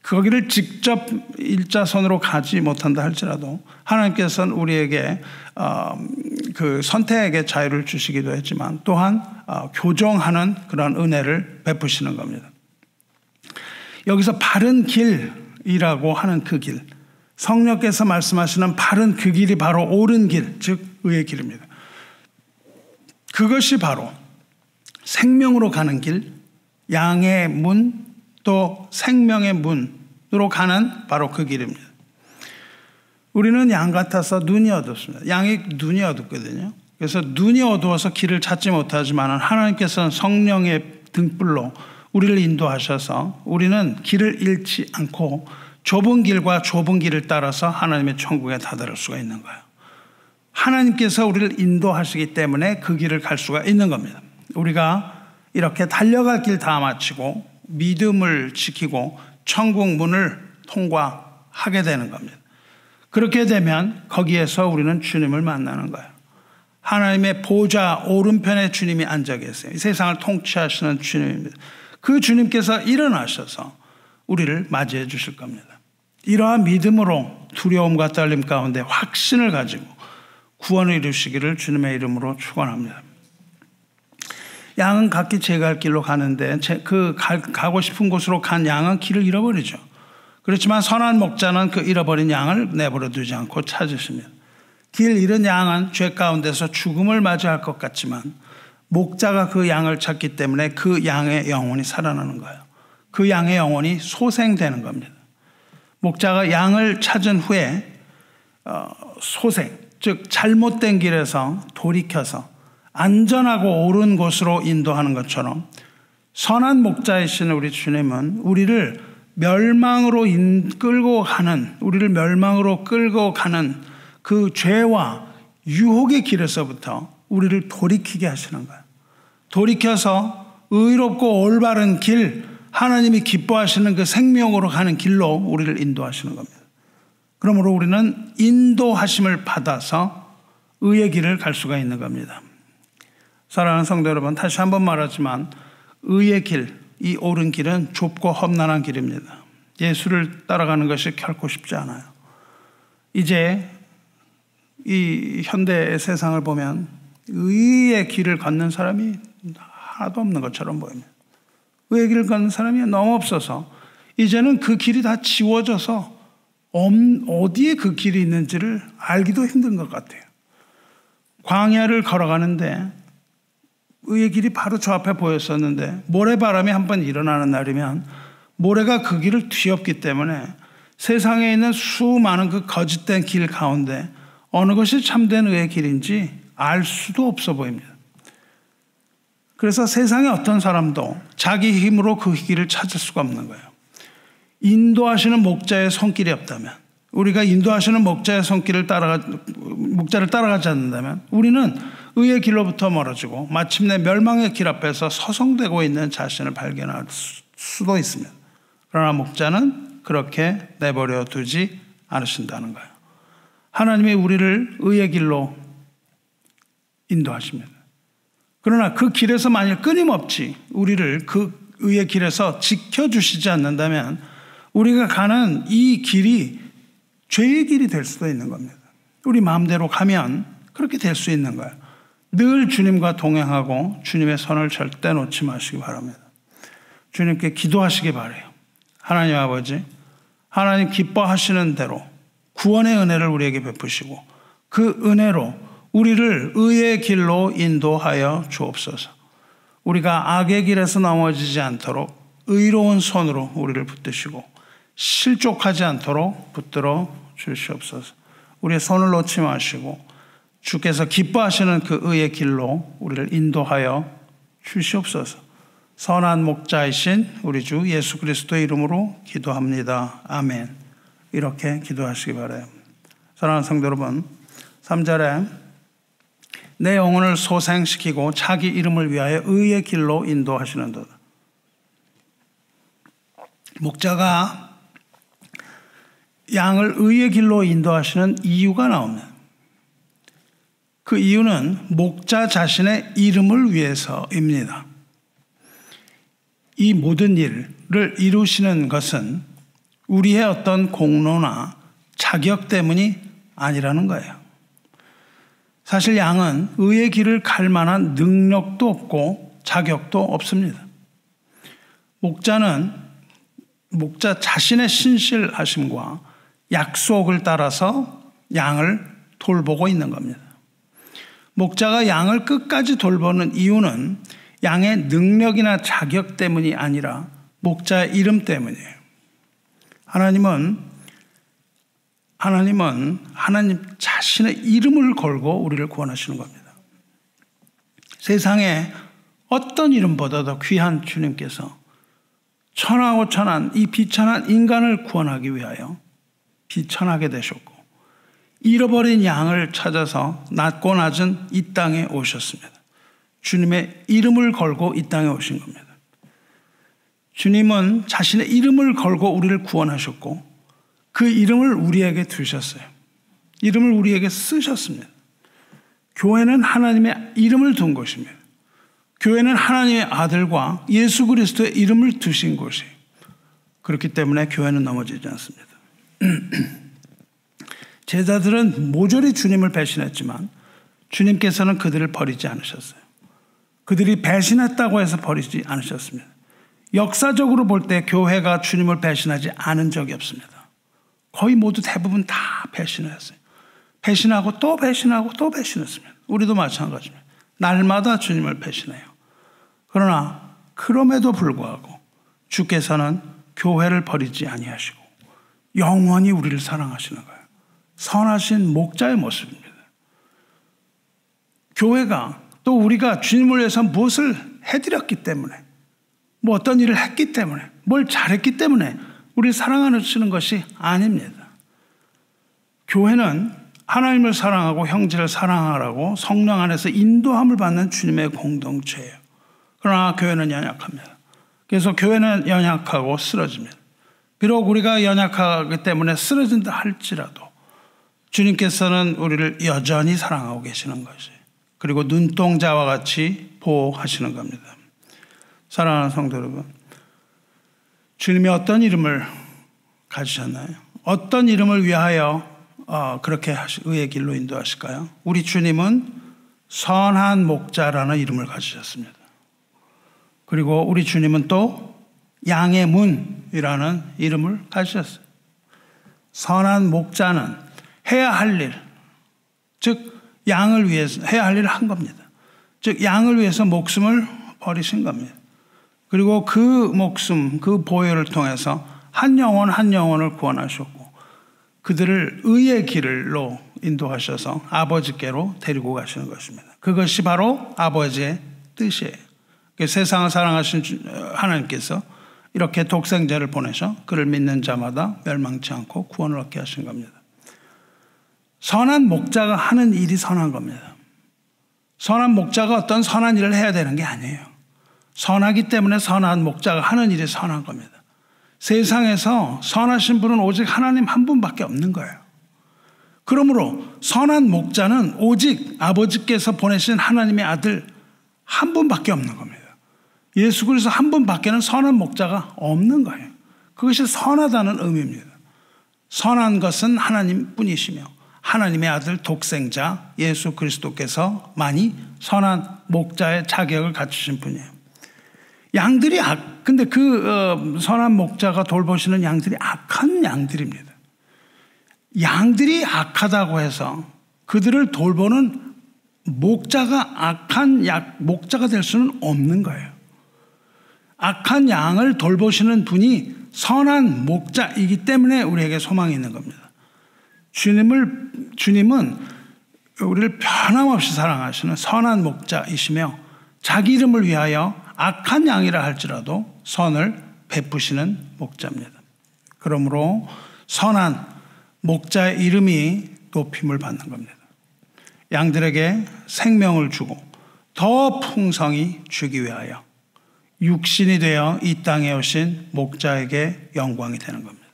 거기를 직접 일자선으로 가지 못한다 할지라도 하나님께서는 우리에게 그 선택의 자유를 주시기도 했지만 또한 교정하는 그런 은혜를 베푸시는 겁니다. 여기서 바른 길이라고 하는 그 길, 성령께서 말씀하시는 바른 그 길이 바로 옳은 길, 즉 의의 길입니다. 그것이 바로 생명으로 가는 길, 양의 문, 또 생명의 문으로 가는 바로 그 길입니다. 우리는 양 같아서 눈이 어둡습니다. 양이 눈이 어둡거든요. 그래서 눈이 어두워서 길을 찾지 못하지만 하나님께서는 성령의 등불로 우리를 인도하셔서 우리는 길을 잃지 않고 좁은 길과 좁은 길을 따라서 하나님의 천국에 다다를 수가 있는 거예요. 하나님께서 우리를 인도하시기 때문에 그 길을 갈 수가 있는 겁니다. 우리가 이렇게 달려갈 길 다 마치고 믿음을 지키고 천국 문을 통과하게 되는 겁니다. 그렇게 되면 거기에서 우리는 주님을 만나는 거예요. 하나님의 보좌 오른편에 주님이 앉아 계세요. 이 세상을 통치하시는 주님입니다. 그 주님께서 일어나셔서 우리를 맞이해 주실 겁니다. 이러한 믿음으로 두려움과 떨림 가운데 확신을 가지고 구원을 이루시기를 주님의 이름으로 축원합니다. 양은 각기 제 갈 길로 가는데 가고 싶은 곳으로 간 양은 길을 잃어버리죠. 그렇지만 선한 목자는 그 잃어버린 양을 내버려 두지 않고 찾으십니다. 길 잃은 양은 죄 가운데서 죽음을 맞이할 것 같지만 목자가 그 양을 찾기 때문에 그 양의 영혼이 살아나는 거예요. 그 양의 영혼이 소생되는 겁니다. 목자가 양을 찾은 후에 소생, 즉 잘못된 길에서 돌이켜서 안전하고 옳은 곳으로 인도하는 것처럼 선한 목자이신 우리 주님은 우리를 멸망으로 끌고 가는 그 죄와 유혹의 길에서부터 우리를 돌이키게 하시는 거예요. 돌이켜서 의롭고 올바른 길, 하나님이 기뻐하시는 그 생명으로 가는 길로 우리를 인도하시는 겁니다. 그러므로 우리는 인도하심을 받아서 의의 길을 갈 수가 있는 겁니다. 사랑하는 성도 여러분, 다시 한번 말하지만 의의 길, 이 옳은 길은 좁고 험난한 길입니다. 예수를 따라가는 것이 결코 쉽지 않아요. 이제 이 현대 세상을 보면 의의 길을 걷는 사람이 하나도 없는 것처럼 보입니다. 의의 길을 걷는 사람이 너무 없어서 이제는 그 길이 다 지워져서 어디에 그 길이 있는지를 알기도 힘든 것 같아요. 광야를 걸어가는데 의의 길이 바로 저 앞에 보였었는데 모래바람이 한번 일어나는 날이면 모래가 그 길을 뒤엎기 때문에 세상에 있는 수많은 그 거짓된 길 가운데 어느 것이 참된 의의 길인지 알 수도 없어 보입니다. 그래서 세상의 어떤 사람도 자기 힘으로 그 길을 찾을 수가 없는 거예요. 인도하시는 목자의 손길이 없다면, 우리가 인도하시는 목자의 손길을 목자를 따라가지 않는다면 우리는 의의 길로부터 멀어지고 마침내 멸망의 길 앞에서 서성대고 있는 자신을 발견할 수도 있습니다. 그러나 목자는 그렇게 내버려 두지 않으신다는 거예요. 하나님이 우리를 의의 길로 인도하십니다. 그러나 그 길에서 만일 끊임없이 우리를 그 의의 길에서 지켜주시지 않는다면 우리가 가는 이 길이 죄의 길이 될 수도 있는 겁니다. 우리 마음대로 가면 그렇게 될 수 있는 거예요. 늘 주님과 동행하고 주님의 손을 절대 놓지 마시기 바랍니다. 주님께 기도하시기 바라요. 하나님 아버지, 하나님 기뻐하시는 대로 구원의 은혜를 우리에게 베푸시고 그 은혜로 우리를 의의 길로 인도하여 주옵소서. 우리가 악의 길에서 넘어지지 않도록 의로운 손으로 우리를 붙드시고 실족하지 않도록 붙들어 주시옵소서. 우리의 손을 놓지 마시고 주께서 기뻐하시는 그 의의 길로 우리를 인도하여 주시옵소서. 선한 목자이신 우리 주 예수 그리스도의 이름으로 기도합니다. 아멘. 이렇게 기도하시기 바라요. 사랑하는 성도 여러분, 3절에 내 영혼을 소생시키고 자기 이름을 위하여 의의 길로 인도하시는도다. 목자가 양을 의의 길로 인도하시는 이유가 나옵니다. 그 이유는 목자 자신의 이름을 위해서입니다. 이 모든 일을 이루시는 것은 우리의 어떤 공로나 자격 때문이 아니라는 거예요. 사실 양은 의의 길을 갈 만한 능력도 없고 자격도 없습니다. 목자는 목자 자신의 신실하심과 약속을 따라서 양을 돌보고 있는 겁니다. 목자가 양을 끝까지 돌보는 이유는 양의 능력이나 자격 때문이 아니라 목자의 이름 때문이에요. 하나님 자신의 이름을 걸고 우리를 구원하시는 겁니다. 세상에 어떤 이름보다도 귀한 주님께서 천하고 천한 이 비천한 인간을 구원하기 위하여 비천하게 되셨고 잃어버린 양을 찾아서 낮고 낮은 이 땅에 오셨습니다. 주님의 이름을 걸고 이 땅에 오신 겁니다. 주님은 자신의 이름을 걸고 우리를 구원하셨고 그 이름을 우리에게 두셨어요. 이름을 우리에게 쓰셨습니다. 교회는 하나님의 이름을 둔 곳입니다. 교회는 하나님의 아들과 예수 그리스도의 이름을 두신 곳이에요. 그렇기 때문에 교회는 넘어지지 않습니다. 제자들은 모조리 주님을 배신했지만 주님께서는 그들을 버리지 않으셨어요. 그들이 배신했다고 해서 버리지 않으셨습니다. 역사적으로 볼 때 교회가 주님을 배신하지 않은 적이 없습니다. 거의 모두 대부분 다 배신을 했어요. 배신하고 또 배신하고 또 배신했습니다. 우리도 마찬가지입니다. 날마다 주님을 배신해요. 그러나 그럼에도 불구하고 주께서는 교회를 버리지 아니하시고 영원히 우리를 사랑하시는 거예요. 선하신 목자의 모습입니다. 교회가 또 우리가 주님을 위해서 무엇을 해드렸기 때문에 뭐 어떤 일을 했기 때문에 뭘 잘했기 때문에 우리를 사랑하시는 것이 아닙니다. 교회는 하나님을 사랑하고 형제를 사랑하라고 성령 안에서 인도함을 받는 주님의 공동체예요. 그러나 교회는 연약합니다. 그래서 교회는 연약하고 쓰러집니다. 비록 우리가 연약하기 때문에 쓰러진다 할지라도 주님께서는 우리를 여전히 사랑하고 계시는 것이에요. 그리고 눈동자와 같이 보호하시는 겁니다. 사랑하는 성도 여러분, 주님이 어떤 이름을 가지셨나요? 어떤 이름을 위하여 그렇게 의의 길로 인도하실까요? 우리 주님은 선한 목자라는 이름을 가지셨습니다. 그리고 우리 주님은 또 양의 문이라는 이름을 가지셨어요. 선한 목자는 해야 할 일, 즉 양을 위해서 해야 할 일을 한 겁니다. 즉 양을 위해서 목숨을 버리신 겁니다. 그리고 그 목숨, 그 보혈을 통해서 한 영혼 한 영혼을 구원하셨고 그들을 의의 길로 인도하셔서 아버지께로 데리고 가시는 것입니다. 그것이 바로 아버지의 뜻이에요. 세상을 사랑하신 하나님께서 이렇게 독생자를 보내셔 그를 믿는 자마다 멸망치 않고 구원을 얻게 하신 겁니다. 선한 목자가 하는 일이 선한 겁니다. 선한 목자가 어떤 선한 일을 해야 되는 게 아니에요. 선하기 때문에 선한 목자가 하는 일이 선한 겁니다. 세상에서 선하신 분은 오직 하나님 한 분밖에 없는 거예요. 그러므로 선한 목자는 오직 아버지께서 보내신 하나님의 아들 한 분밖에 없는 겁니다. 예수 그리스도 한 분밖에는 선한 목자가 없는 거예요. 그것이 선하다는 의미입니다. 선한 것은 하나님 뿐이시며 하나님의 아들 독생자 예수 그리스도께서 많이 선한 목자의 자격을 갖추신 분이에요. 양들이 근데 그 선한 목자가 돌보시는 양들이 악한 양들입니다. 양들이 악하다고 해서 그들을 돌보는 목자가 악한 목자가 될 수는 없는 거예요. 악한 양을 돌보시는 분이 선한 목자이기 때문에 우리에게 소망이 있는 겁니다. 주님은 우리를 변함없이 사랑하시는 선한 목자이시며 자기 이름을 위하여 악한 양이라 할지라도 선을 베푸시는 목자입니다. 그러므로 선한 목자의 이름이 높임을 받는 겁니다. 양들에게 생명을 주고 더 풍성히 주기 위하여 육신이 되어 이 땅에 오신 목자에게 영광이 되는 겁니다.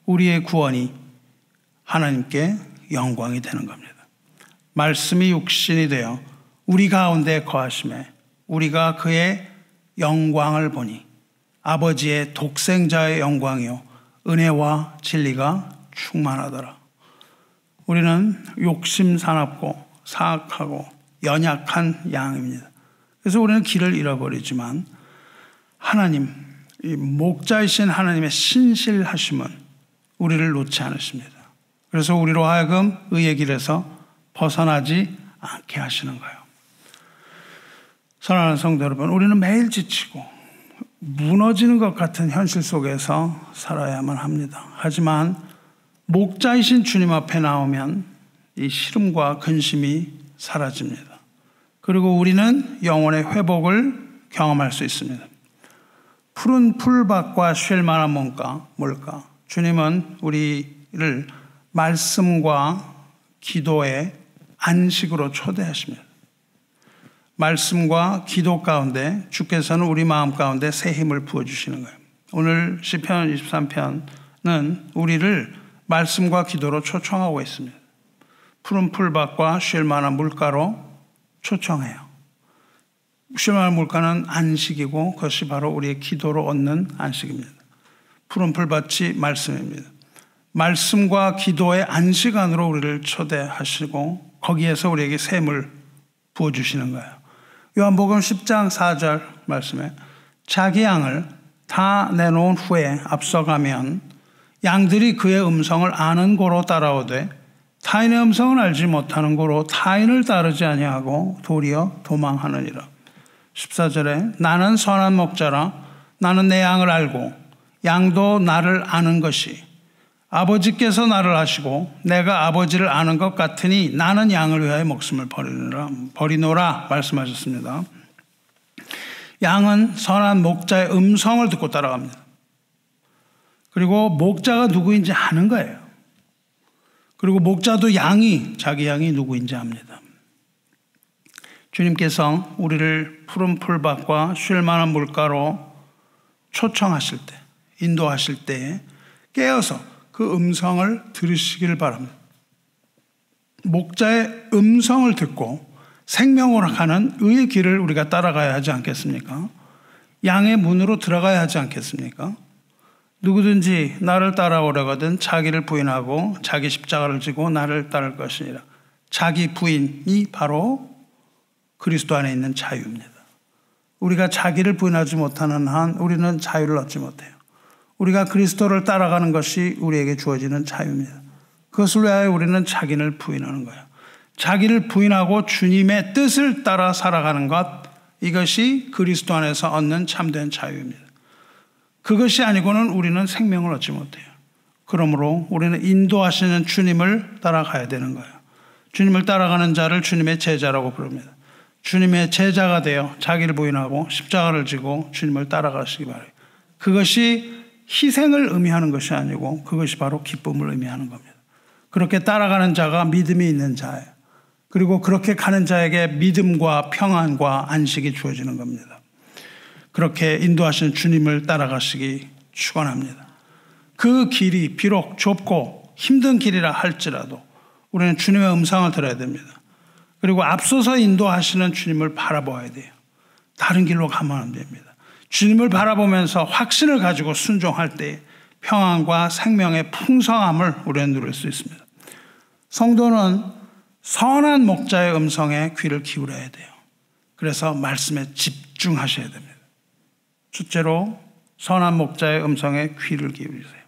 우리의 구원이 하나님께 영광이 되는 겁니다. 말씀이 육신이 되어 우리 가운데 거하심에 우리가 그의 영광을 보니 아버지의 독생자의 영광이요 은혜와 진리가 충만하더라. 우리는 욕심 사납고 사악하고 연약한 양입니다. 그래서 우리는 길을 잃어버리지만 하나님, 이 목자이신 하나님의 신실하심은 우리를 놓지 않으십니다. 그래서 우리로 하여금 의의 길에서 벗어나지 않게 하시는 거예요. 사랑하는 성도 여러분, 우리는 매일 지치고 무너지는 것 같은 현실 속에서 살아야만 합니다. 하지만 목자이신 주님 앞에 나오면 이 시름과 근심이 사라집니다. 그리고 우리는 영혼의 회복을 경험할 수 있습니다. 푸른 풀밭과 쉴 만한 물가. 주님은 우리를 말씀과 기도의 안식으로 초대하십니다. 말씀과 기도 가운데 주께서는 우리 마음 가운데 새 힘을 부어주시는 거예요. 오늘 시편 23편은 우리를 말씀과 기도로 초청하고 있습니다. 푸른 풀밭과 쉴 만한 물가로 초청해요. 쉴 만한 물가는 안식이고 그것이 바로 우리의 기도로 얻는 안식입니다. 푸른 풀밭이 말씀입니다. 말씀과 기도의 안식 안으로 우리를 초대하시고 거기에서 우리에게 새 힘을 부어주시는 거예요. 요한복음 10장 4절 말씀에 자기 양을 다 내놓은 후에 앞서가면 양들이 그의 음성을 아는 고로 따라오되 타인의 음성은 알지 못하는 고로 타인을 따르지 아니하고 도리어 도망하느니라. 14절에 나는 선한 목자라 나는 내 양을 알고 양도 나를 아는 것이 아버지께서 나를 아시고 내가 아버지를 아는 것 같으니 나는 양을 위하여 목숨을 버리노라 말씀하셨습니다. 양은 선한 목자의 음성을 듣고 따라갑니다. 그리고 목자가 누구인지 아는 거예요. 그리고 목자도 자기 양이 누구인지 압니다. 주님께서 우리를 푸른 풀밭과 쉴 만한 물가로 초청하실 때, 인도하실 때에 깨어서 그 음성을 들으시기를 바랍니다. 목자의 음성을 듣고 생명으로 가는 의의 길을 우리가 따라가야 하지 않겠습니까? 양의 문으로 들어가야 하지 않겠습니까? 누구든지 나를 따라오려거든 자기를 부인하고 자기 십자가를 지고 나를 따를 것이니라. 자기 부인이 바로 그리스도 안에 있는 자유입니다. 우리가 자기를 부인하지 못하는 한 우리는 자유를 얻지 못해요. 우리가 그리스도를 따라가는 것이 우리에게 주어지는 자유입니다. 그것을 위하여 우리는 자기를 부인하는 거예요. 자기를 부인하고 주님의 뜻을 따라 살아가는 것, 이것이 그리스도 안에서 얻는 참된 자유입니다. 그것이 아니고는 우리는 생명을 얻지 못해요. 그러므로 우리는 인도하시는 주님을 따라가야 되는 거예요. 주님을 따라가는 자를 주님의 제자라고 부릅니다. 주님의 제자가 되어 자기를 부인하고 십자가를 지고 주님을 따라가시기 바라요. 그것이 희생을 의미하는 것이 아니고 그것이 바로 기쁨을 의미하는 겁니다. 그렇게 따라가는 자가 믿음이 있는 자예요. 그리고 그렇게 가는 자에게 믿음과 평안과 안식이 주어지는 겁니다. 그렇게 인도하시는 주님을 따라가시기 축원합니다. 그 길이 비록 좁고 힘든 길이라 할지라도 우리는 주님의 음성을 들어야 됩니다. 그리고 앞서서 인도하시는 주님을 바라보아야 돼요. 다른 길로 가면 안 됩니다. 주님을 바라보면서 확신을 가지고 순종할 때 평안과 생명의 풍성함을 우리는 누릴 수 있습니다. 성도는 선한 목자의 음성에 귀를 기울여야 돼요. 그래서 말씀에 집중하셔야 됩니다. 첫째로 선한 목자의 음성에 귀를 기울이세요.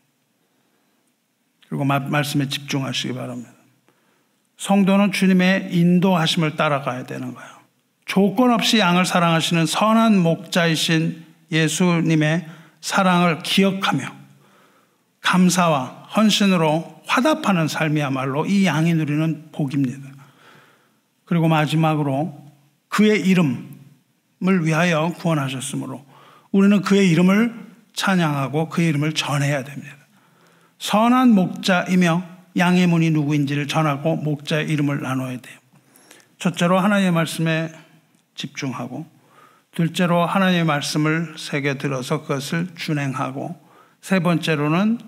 그리고 말씀에 집중하시기 바랍니다. 성도는 주님의 인도하심을 따라가야 되는 거예요. 조건 없이 양을 사랑하시는 선한 목자이신 예수님의 사랑을 기억하며 감사와 헌신으로 화답하는 삶이야말로 이 양이 누리는 복입니다. 그리고 마지막으로 그의 이름을 위하여 구원하셨으므로 우리는 그의 이름을 찬양하고 그의 이름을 전해야 됩니다. 선한 목자이며 양의 문이 누구인지를 전하고 목자의 이름을 나눠야 돼요. 첫째로 하나님의 말씀에 집중하고, 둘째로 하나님의 말씀을 새겨 들어서 그것을 준행하고, 세 번째로는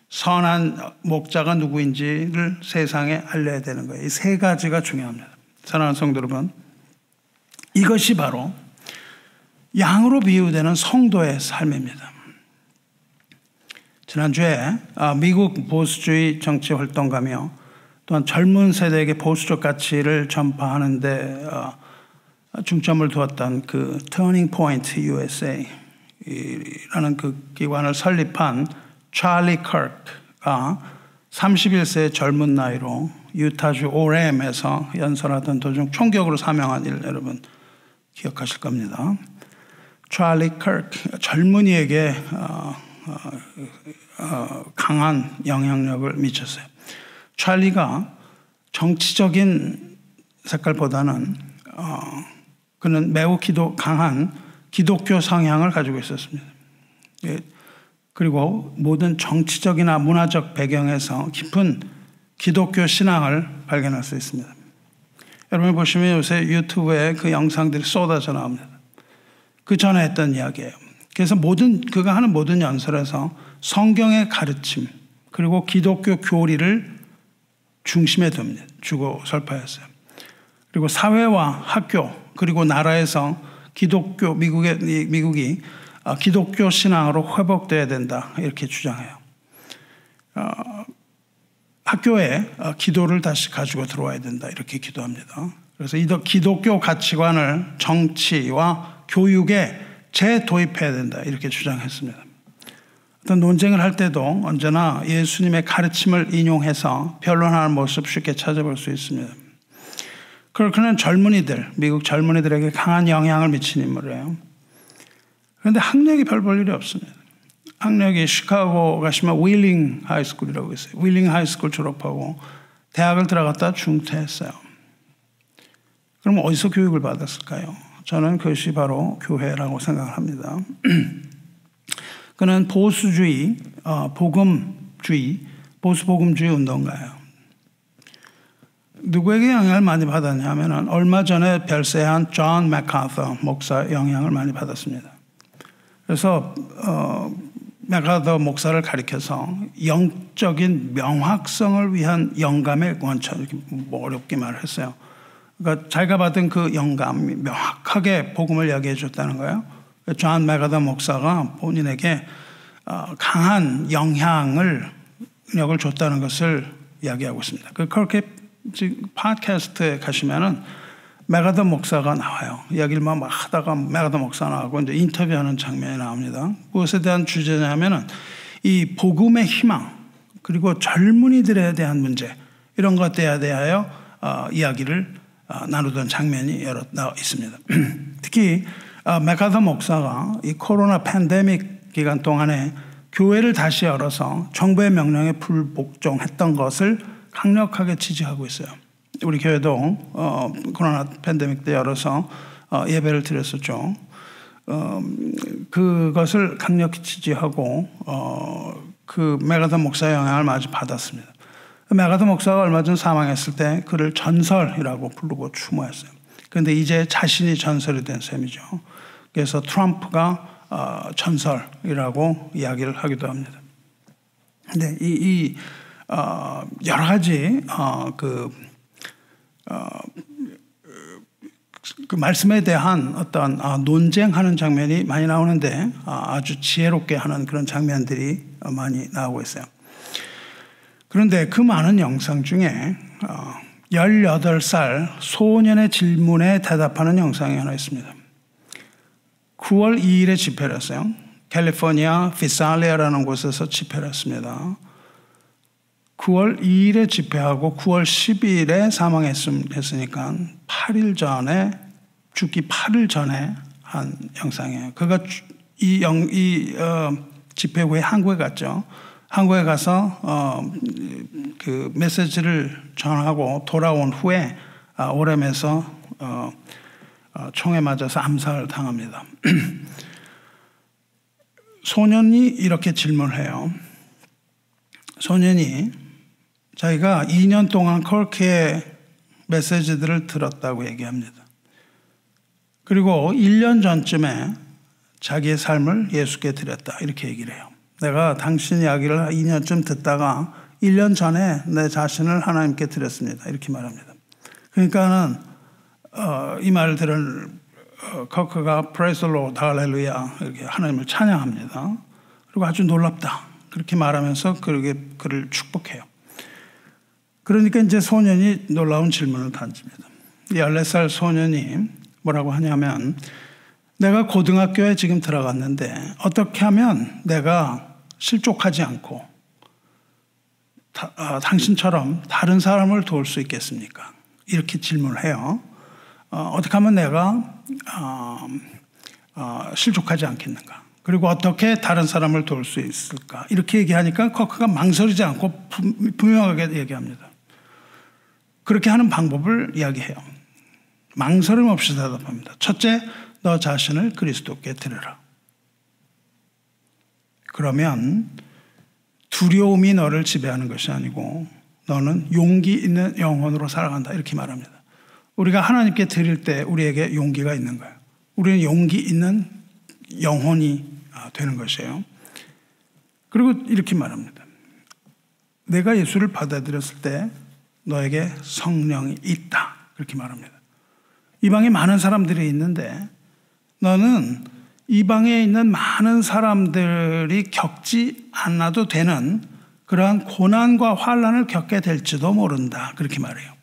선한 목자가 누구인지를 세상에 알려야 되는 거예요. 이 세 가지가 중요합니다. 사랑하는 성도 여러분, 이것이 바로 양으로 비유되는 성도의 삶입니다. 지난주에 미국 보수주의 정치 활동가며 또한 젊은 세대에게 보수적 가치를 전파하는 데 중점을 두었던 그 Turning Point USA라는 그 기관을 설립한 찰리 커크가 31세의 젊은 나이로 유타주 오렘에서 연설하던 도중 총격으로 사망한 일 여러분 기억하실 겁니다. 찰리 커크, 젊은이에게 강한 영향력을 미쳤어요. 찰리가 정치적인 색깔보다는 그는 매우 강한 기독교 성향을 가지고 있었습니다. 그리고 모든 정치적이나 문화적 배경에서 깊은 기독교 신앙을 발견할 수 있습니다. 여러분 보시면 요새 유튜브에 그 영상들이 쏟아져 나옵니다. 그 전에 했던 이야기예요. 그래서 그가 하는 모든 연설에서 성경의 가르침 그리고 기독교 교리를 중심에 두고 설파했어요. 그리고 사회와 학교 그리고 나라에서 미국이 기독교 신앙으로 회복돼야 된다 이렇게 주장해요. 학교에 기도를 다시 가지고 들어와야 된다 이렇게 기도합니다. 그래서 이 기독교 가치관을 정치와 교육에 재도입해야 된다 이렇게 주장했습니다. 어떤 논쟁을 할 때도 언제나 예수님의 가르침을 인용해서 변론하는 모습 쉽게 찾아볼 수 있습니다. 그는 젊은이들, 미국 젊은이들에게 강한 영향을 미친 인물이에요. 그런데 학력이 별 볼 일이 없습니다. 학력이 시카고 가시면 윌링 하이스쿨이라고 있어요. 윌링 하이스쿨 졸업하고 대학을 들어갔다 중퇴했어요. 그럼 어디서 교육을 받았을까요? 저는 그것이 바로 교회라고 생각을 합니다. 그는 보수주의, 보수복음주의 운동가예요. 누구에게 영향을 많이 받았냐면 얼마 전에 별세한 존 맥카더 목사 영향을 많이 받았습니다. 그래서 맥카더 목사를 가리켜서 영적인 명확성을 위한 영감의 원천 이렇게 어렵게 말을 했어요. 그러니까 자기가 받은 그 영감이 명확하게 복음을 이야기해 줬다는 거예요. 존 맥카더 목사가 본인에게 강한 영향력을 줬다는 것을 이야기하고 있습니다. 그렇게 팟캐스트에 가시면은 맥카더 목사가 나와요. 이야기를 막 하다가 맥카더 목사 나오고 이제 인터뷰하는 장면이 나옵니다. 무엇에 대한 주제냐면은 이 복음의 희망 그리고 젊은이들에 대한 문제 이런 것들에 대하여 이야기를 나누던 장면이 여러 나와 있습니다. 특히 맥카더 목사가 이 코로나 팬데믹 기간 동안에 교회를 다시 열어서 정부의 명령에 불복종했던 것을 강력하게 지지하고 있어요. 우리 교회도 코로나 팬데믹 때 열어서 예배를 드렸었죠. 그것을 강력히 지지하고 그 맥카더 목사의 영향을 많이 받았습니다. 맥카더 목사가 얼마 전 사망했을 때 그를 전설이라고 부르고 추모했어요. 그런데 이제 자신이 전설이 된 셈이죠. 그래서 트럼프가 전설이라고 이야기를 하기도 합니다. 근데 여러 가지 그 말씀에 대한 어떤 논쟁하는 장면이 많이 나오는데 아주 지혜롭게 하는 그런 장면들이 많이 나오고 있어요. 그런데 그 많은 영상 중에 18살 소년의 질문에 대답하는 영상이 하나 있습니다. 9월 2일에 집회를 했어요. 캘리포니아 피살리아라는 곳에서 집회를 했습니다. 9월 2일에 집회하고 9월 12일에 사망했으니까 8일 전에, 죽기 8일 전에 한 영상이에요. 그가 집회 후에 한국에 갔죠. 한국에 가서 그 메시지를 전하고 돌아온 후에 오렘에서 총에 맞아서 암살을 당합니다. 소년이 이렇게 질문을 해요. 소년이 자기가 2년 동안 그렇게 메시지들을 들었다고 얘기합니다. 그리고 1년 전쯤에 자기의 삶을 예수께 드렸다 이렇게 얘기를 해요. 내가 당신 이야기를 2년쯤 듣다가 1년 전에 내 자신을 하나님께 드렸습니다. 이렇게 말합니다. 그러니까는 이 말을 들은 커크가 Praise the Lord, 할렐루야 이렇게 하나님을 찬양합니다. 그리고 아주 놀랍다 그렇게 말하면서 그를 축복해요. 그러니까 이제 소년이 놀라운 질문을 던집니다. 14살 소년이 뭐라고 하냐면 내가 고등학교에 지금 들어갔는데 어떻게 하면 내가 실족하지 않고 당신처럼 다른 사람을 도울 수 있겠습니까? 이렇게 질문을 해요. 어떻게 하면 내가 실족하지 않겠는가? 그리고 어떻게 다른 사람을 도울 수 있을까? 이렇게 얘기하니까 커크가 망설이지 않고 분명하게 얘기합니다. 그렇게 하는 방법을 이야기해요. 망설임 없이 대답합니다. 첫째, 너 자신을 그리스도께 드려라. 그러면 두려움이 너를 지배하는 것이 아니고 너는 용기 있는 영혼으로 살아간다. 이렇게 말합니다. 우리가 하나님께 드릴 때 우리에게 용기가 있는 거예요. 우리는 용기 있는 영혼이 되는 것이에요. 그리고 이렇게 말합니다. 내가 예수를 받아들였을 때 너에게 성령이 있다. 그렇게 말합니다. 이 방에 많은 사람들이 있는데 너는 이 방에 있는 많은 사람들이 겪지 않아도 되는 그러한 고난과 환난을 겪게 될지도 모른다. 그렇게 말해요.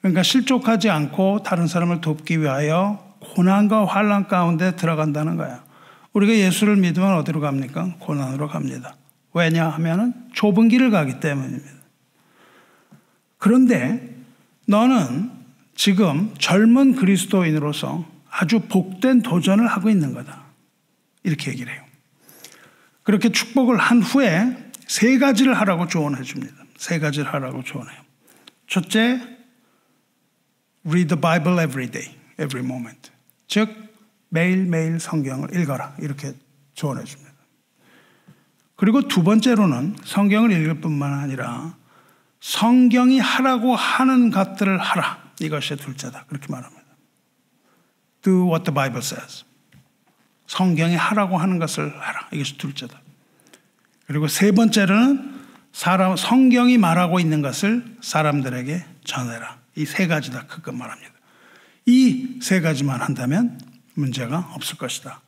그러니까 실족하지 않고 다른 사람을 돕기 위하여 고난과 환난 가운데 들어간다는 거야. 우리가 예수를 믿으면 어디로 갑니까? 고난으로 갑니다. 왜냐하면 좁은 길을 가기 때문입니다. 그런데 너는 지금 젊은 그리스도인으로서 아주 복된 도전을 하고 있는 거다. 이렇게 얘기를 해요. 그렇게 축복을 한 후에 3가지를 하라고 조언해 줍니다. 3가지를 하라고 조언해요. 첫째, read the Bible every day, every moment. 즉 매일매일 성경을 읽어라. 이렇게 조언해 줍니다. 그리고 두 번째로는 성경을 읽을 뿐만 아니라 성경이 하라고 하는 것들을 하라. 이것이 둘째다. 그렇게 말합니다. Do what the Bible says. 성경이 하라고 하는 것을 하라. 이것이 둘째다. 그리고 세 번째로는 성경이 말하고 있는 것을 사람들에게 전해라. 이 3가지다. 그것 말합니다. 이 3가지만 한다면 문제가 없을 것이다.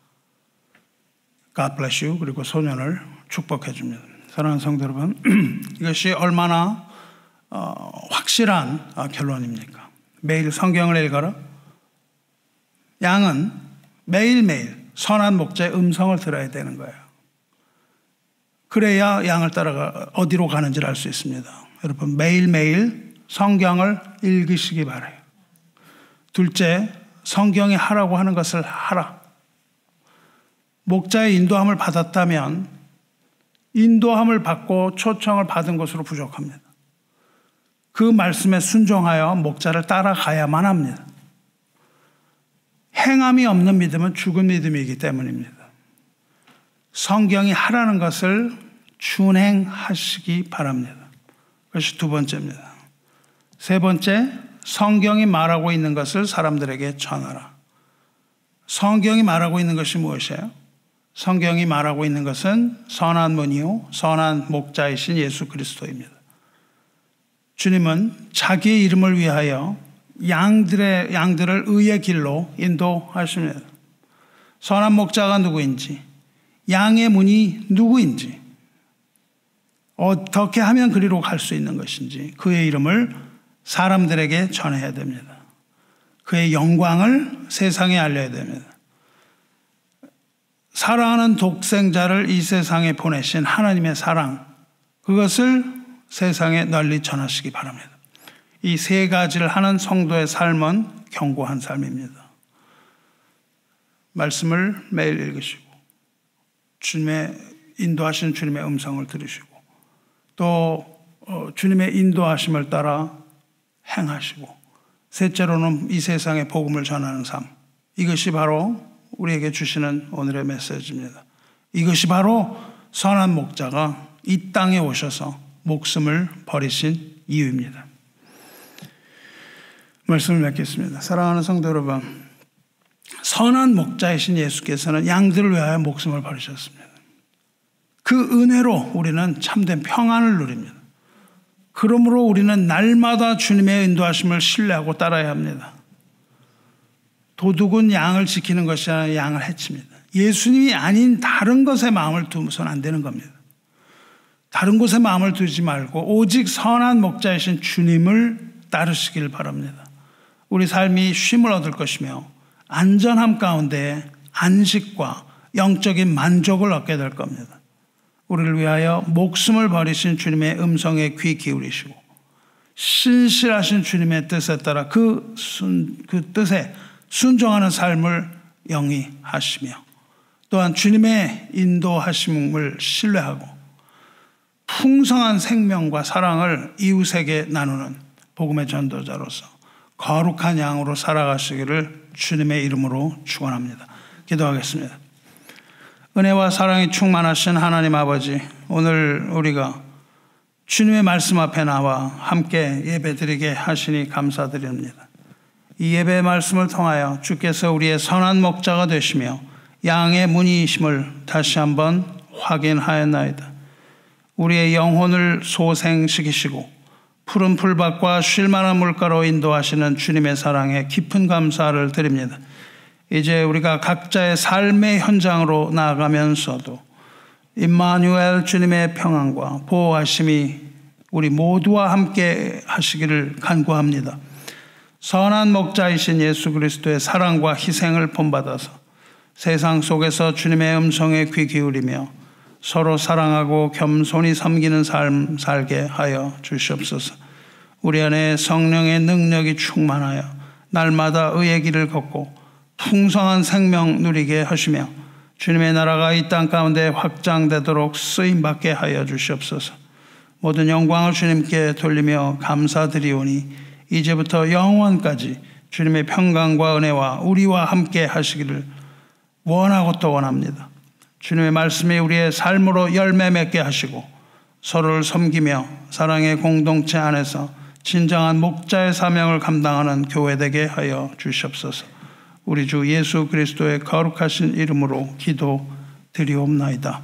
God bless you. 그리고 소년을 축복해 줍니다. 사랑하는 성도 여러분, 이것이 얼마나 확실한 결론입니까? 매일 성경을 읽어라. 양은 매일매일 선한 목자의 음성을 들어야 되는 거예요. 그래야 양을 따라가 어디로 가는지를 알 수 있습니다. 여러분 매일매일 성경을 읽으시기 바라요. 둘째, 성경이 하라고 하는 것을 하라. 목자의 인도함을 받았다면 인도함을 받고 초청을 받은 것으로 부족합니다. 그 말씀에 순종하여 목자를 따라가야만 합니다. 행함이 없는 믿음은 죽은 믿음이기 때문입니다. 성경이 하라는 것을 준행하시기 바랍니다. 그것이 두 번째입니다. 세 번째, 성경이 말하고 있는 것을 사람들에게 전하라. 성경이 말하고 있는 것이 무엇이에요? 성경이 말하고 있는 것은 선한 문이요 선한 목자이신 예수 그리스도입니다. 주님은 자기의 이름을 위하여 양들을 의의 길로 인도하십니다. 선한 목자가 누구인지, 양의 문이 누구인지, 어떻게 하면 그리로 갈 수 있는 것인지 그의 이름을 사람들에게 전해야 됩니다. 그의 영광을 세상에 알려야 됩니다. 사랑하는 독생자를 이 세상에 보내신 하나님의 사랑, 그것을 세상에 널리 전하시기 바랍니다. 이 세 가지를 하는 성도의 삶은 견고한 삶입니다. 말씀을 매일 읽으시고 주님의 인도하신 주님의 음성을 들으시고 또 주님의 인도하심을 따라 행하시고 셋째로는 이 세상에 복음을 전하는 삶, 이것이 바로 우리에게 주시는 오늘의 메시지입니다. 이것이 바로 선한 목자가 이 땅에 오셔서 목숨을 버리신 이유입니다. 말씀을 맺겠습니다. 사랑하는 성도 여러분, 선한 목자이신 예수께서는 양들을 위하여 목숨을 버리셨습니다. 그 은혜로 우리는 참된 평안을 누립니다. 그러므로 우리는 날마다 주님의 인도하심을 신뢰하고 따라야 합니다. 도둑은 양을 지키는 것이 아니라 양을 해칩니다. 예수님이 아닌 다른 것에 마음을 두면서는 안 되는 겁니다. 다른 곳에 마음을 두지 말고 오직 선한 목자이신 주님을 따르시길 바랍니다. 우리 삶이 쉼을 얻을 것이며 안전함 가운데 안식과 영적인 만족을 얻게 될 겁니다. 우리를 위하여 목숨을 버리신 주님의 음성에 귀 기울이시고 신실하신 주님의 뜻에 따라 그 뜻에 순종하는 삶을 영위하시며 또한 주님의 인도하심을 신뢰하고 풍성한 생명과 사랑을 이웃에게 나누는 복음의 전도자로서 거룩한 양으로 살아가시기를 주님의 이름으로 축원합니다. 기도하겠습니다. 은혜와 사랑이 충만하신 하나님 아버지, 오늘 우리가 주님의 말씀 앞에 나와 함께 예배드리게 하시니 감사드립니다. 이 예배의 말씀을 통하여 주께서 우리의 선한 목자가 되시며 양의 문이심을 다시 한번 확인하였나이다. 우리의 영혼을 소생시키시고 푸른 풀밭과 쉴만한 물가로 인도하시는 주님의 사랑에 깊은 감사를 드립니다. 이제 우리가 각자의 삶의 현장으로 나아가면서도 임마누엘 주님의 평안과 보호하심이 우리 모두와 함께 하시기를 간구합니다. 선한 목자이신 예수 그리스도의 사랑과 희생을 본받아서 세상 속에서 주님의 음성에 귀 기울이며 서로 사랑하고 겸손히 섬기는 삶 살게 하여 주시옵소서. 우리 안에 성령의 능력이 충만하여 날마다 의의 길을 걷고 풍성한 생명 누리게 하시며 주님의 나라가 이 땅 가운데 확장되도록 쓰임받게 하여 주시옵소서. 모든 영광을 주님께 돌리며 감사드리오니 이제부터 영원까지 주님의 평강과 은혜와 우리와 함께 하시기를 원하고 또 원합니다. 주님의 말씀이 우리의 삶으로 열매 맺게 하시고 서로를 섬기며 사랑의 공동체 안에서 진정한 목자의 사명을 감당하는 교회 되게 하여 주시옵소서. 우리 주 예수 그리스도의 거룩하신 이름으로 기도드리옵나이다.